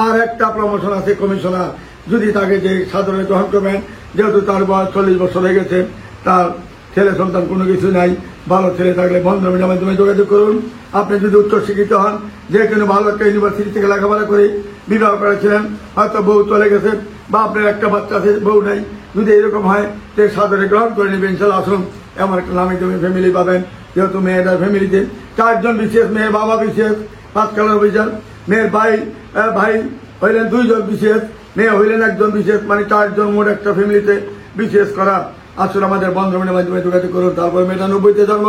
আর একটা প্রমোশন আছে কমিশনার। যদি তাকে যে সাদরে গ্রহণ করবেন, যেহেতু তার বয়স 40 বছর হয়ে গেছে, তার ছেলে সন্তান কোনো কিছু নাই, ভালো ছেলে থাকলে বন্ধ মিডিয়ার মাধ্যমে যোগাযোগ করুন। আপনি যদি উচ্চ শিক্ষিত হন, যে কোনো ভালো একটা ইউনিভার্সিটি থেকে লেখাপড়া করে বিবাহ করেছিলেন, হয়তো বউ চলে গেছে বা আপনার একটা বাচ্চা আছে, বউ নাই, যদি এরকম হয় সে সাদরে গ্রহণ করে নেবেন। ইনশাল্লাহ আসুন, এমন একটা নামে তুমি ফ্যামিলি পাবেন। যেহেতু মেয়েটার ফ্যামিলিতে 4 জন বিশেষ, মেয়ের বাবা বিশেষ 5 কালার অফিসার, মেয়ের ভাই হইলেন 2 জন বিশেষ, মেয়ে হইলেন 1 জন বিশেষ, মানে 4 জন মোট একটা ফ্যামিলিতে বিশেষ করা। আসলে আমাদের বন্ধ মিডিয়ার মাধ্যমে যোগাযোগ করুন। তারপরে মেয়েটা 90তে জন্ম,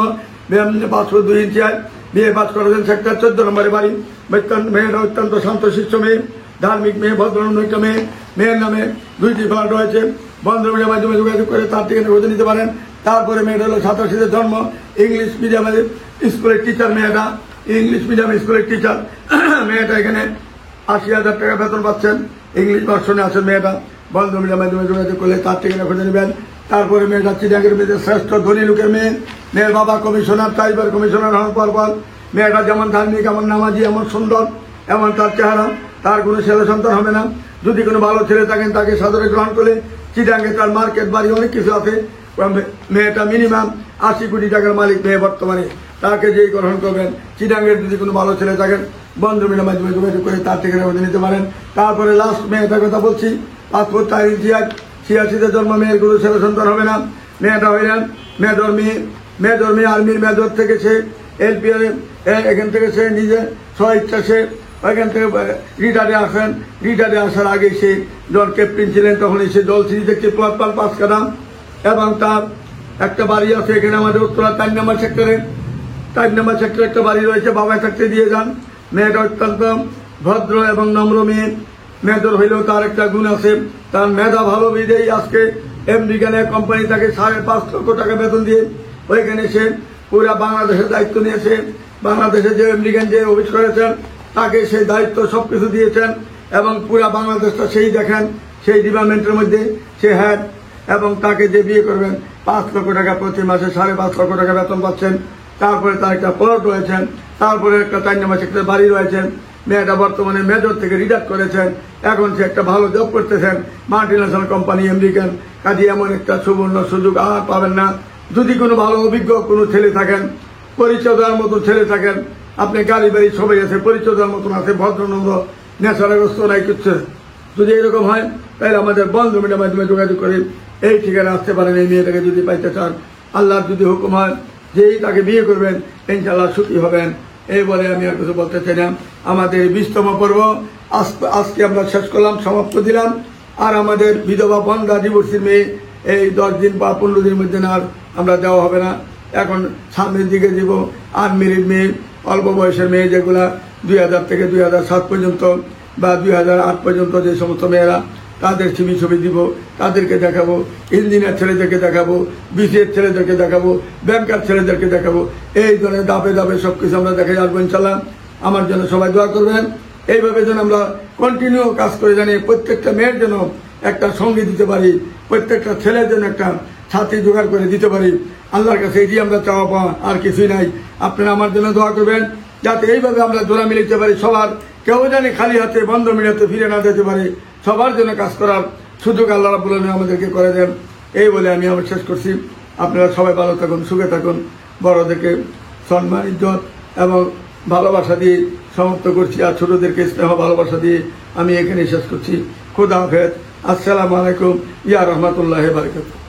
5 ফুট 2 ইঞ্চি, বিয়ে পাস করেছেন সেক্টর 14 নম্বরে বাড়ি। মেয়েটা অত্যন্ত শান্তশিষ্ট মেয়ে, ধার্মিক মেয়ে, ভদ্রনম্র একটা মেয়ে। মেয়ের নামে 2টি ফ্ল্যাট রয়েছে। বন্ধ মিডিয়ার মাধ্যমে যোগাযোগ করে তার ঠিকানা খুঁজে নিতে পারেন। তারপরে মেয়েটা হলো 87তে জন্ম, ইংলিশ মিডিয়ামের স্কুলের টিচার। মেয়েটা ইংলিশ মিডিয়াম স্কুলের টিচার। মেয়েটা এখানে 80,000 টাকা বেতন পাচ্ছেন, ইংলিশ ভার্সনে আছেন মেয়েটা। বন্ধ মিডিয়ার মাধ্যমে যোগাযোগ করলে তার ঠিকানা খুঁজে নেবেন। তারপরে মেয়েটা চিটাগের মেয়েদের শ্রেষ্ঠ ধনী লোকের মেয়ে। মেয়ের বাবা কমিশনার, 4বার কমিশনার হওয়ার পর মেয়েটা যেমন ধার্মিক, এমন নামাজি, এমন সুন্দর, এমন তার চেহারা, তার কোনো ছেলে সন্তান হবে না। যদি কোনো ভালো ছেলে থাকেন তাকে সাদরে গ্রহণ করলে চিটাঙ্গে তার মার্কেট বাড়ি অনেক কিছু আছে। মেয়েটা মিনিমাম 80 কোটি টাকার মালিক মেয়ে বর্তমানে। তাকে যেই গ্রহণ করবেন, চিটাঙ্গের যদি কোনো ভালো ছেলে থাকেন বন্ধ মিডিয়ার মাধ্যমে যোগাযোগ করে তার ঠিকানা খুঁজে নিতে পারেন। তারপরে লাস্ট মেয়েটার কথা বলছি, 5 ফুট 4 ইঞ্চি, 86তে জন্ম, মেয়ের কোনো ছেলে সন্তান হবে না। মেয়েটা হইলেন মেজর মেয়ে, আর্মির মেজর থেকে সে LPR এখান থেকে সে নিজে স্বইচ্ছা সে ওইখান থেকে রিটায়ারে আসেন। রিটায়ারে আসার আগে সে যখন ক্যাপ্টেন ছিলেন তখনই সে জল সিরিজ একটি প্লট পান 5 কাঠা, এবং তার একটা বাড়ি আছে এখানে আমাদের উত্তরা 4 নম্বর সেক্টরে। 4 নম্বর সেক্টরে একটা বাড়ি রয়েছে, বাবা থাকতে দিয়ে যান। মেয়েটা অত্যন্ত ভদ্র এবং নম্র মেয়ে। মেজর হইলেও তার একটা গুণ আছে, তার মেধা ভালো বিদেই আজকে আমেরিকান কোম্পানি তাকে 5.5 লক্ষ টাকা বেতন দিয়ে ওইখানে সে পুরা বাংলাদেশের দায়িত্ব নিয়েছে। বাংলাদেশে যে আমেরিকান যে অফিস করেছেন তাকে সেই দায়িত্ব সবকিছু দিয়েছেন, এবং পুরা বাংলাদেশটা সেই দেখেন, সেই ডিপার্টমেন্টের মধ্যে সে হেড। এবং তাকে যে বিয়ে করবেন 5 লক্ষ টাকা প্রতি মাসে 5.5 লক্ষ টাকা বেতন পাচ্ছেন। তারপরে তার একটা প্লট রয়েছেন, তারপরে একটা 4 নম্বর সেক্টরে বাড়ি রয়েছেন। মেয়েটা বর্তমানে মেজর থেকে রিটায়ার করেছেন, এখন সে একটা ভালো জব করতেছেন মাল্টিন্যাশনাল কোম্পানি আমেরিকান। কাজে এমন একটা সুবর্ণ সুযোগ আর পাবেন না। যদি কোনো ভালো অভিজ্ঞ কোনো ছেলে থাকেন, পরিচয় দেওয়ার মতো ছেলে থাকেন, আপনি গাড়ি বাড়ি সবাই আছে, পরিচয় দেওয়ার মতন আছে, ভদ্রনম্র, নেশাগ্রস্ত নাই কিছু, যদি এরকম হয় তাহলে আমাদের বন্ধ মিডিয়ার মাধ্যমে যোগাযোগ করে এই ঠিকানা আসতে পারেন। এই মেয়েটাকে যদি পাইতে চান, আল্লাহর যদি হুকুম হয় যেই তাকে বিয়ে করবেন ইনশাআল্লাহ সুখী হবেন। এই বলে আমি আর কিছু বলতে চাই না। আমাদের 20তম পর্ব আজকে আমরা শেষ করলাম, সমাপ্ত দিলাম। আর আমাদের বিধবা বন্ধা ডিভোর্সির মেয়ে এই 10 দিন বা 15 দিনের মধ্যে আর আমরা দেওয়া হবে না। এখন সামনের দিকে দিব আনমেরিড মেয়ে, অল্প বয়সের মেয়ে, যেগুলা 2000 থেকে 2007 পর্যন্ত বা 2008 পর্যন্ত যে সমস্ত মেয়েরা, তাদের ছবি দিব, তাদেরকে দেখাবো। ইঞ্জিনিয়ার ছেলেদেরকে দেখাবো, বিসিএস ছেলেদেরকে দেখাবো, ব্যাংকার ছেলেদেরকে দেখাবো। এই ধরনের ধাপে ধাপে সবকিছু আমরা দেখে আসবো ইনশাল্লাহ। আমার জন্য সবাই দোয়া করবেন। এইভাবে যেন আমরা কন্টিনিউ কাজ করে জানি প্রত্যেকটা মেয়ের জন্য একটা সঙ্গী দিতে পারি, প্রত্যেকটা ছেলের জন্য একটা ছাত্রী জোগাড় করে দিতে পারি। আল্লাহর কাছে এটি আমরা চাওয়া পাওয়া, আর কিছুই নাই। আপনারা আমার জন্য দোয়া করবেন যাতে এইভাবে আমরা জোড়া মিলাইতে পারি, সবার কেউ জানি খালি হাতে বন্ধ মিলাতে ফিরে না যেতে পারে, সবার জন্য কাজ করার সুযোগ আল্লাহ রাব্বুল আলামিন আমাদেরকে করে দেন। এই বলে আমি আমার শেষ করছি। আপনারা সবাই ভালো থাকুন, সুখে থাকুন। বড়দেরকে সম্মান, ইজ্জত এবং ভালোবাসা দিয়ে সমাপ্ত করছি, আর ছোটদেরকে স্নেহ ভালোবাসা দিয়ে আমি এখানে শেষ করছি। খুদা হাফেজ। আসসালামু আলাইকুম ইয়া রাহমাতুল্লাহি ওয়া বারাকাতুহু।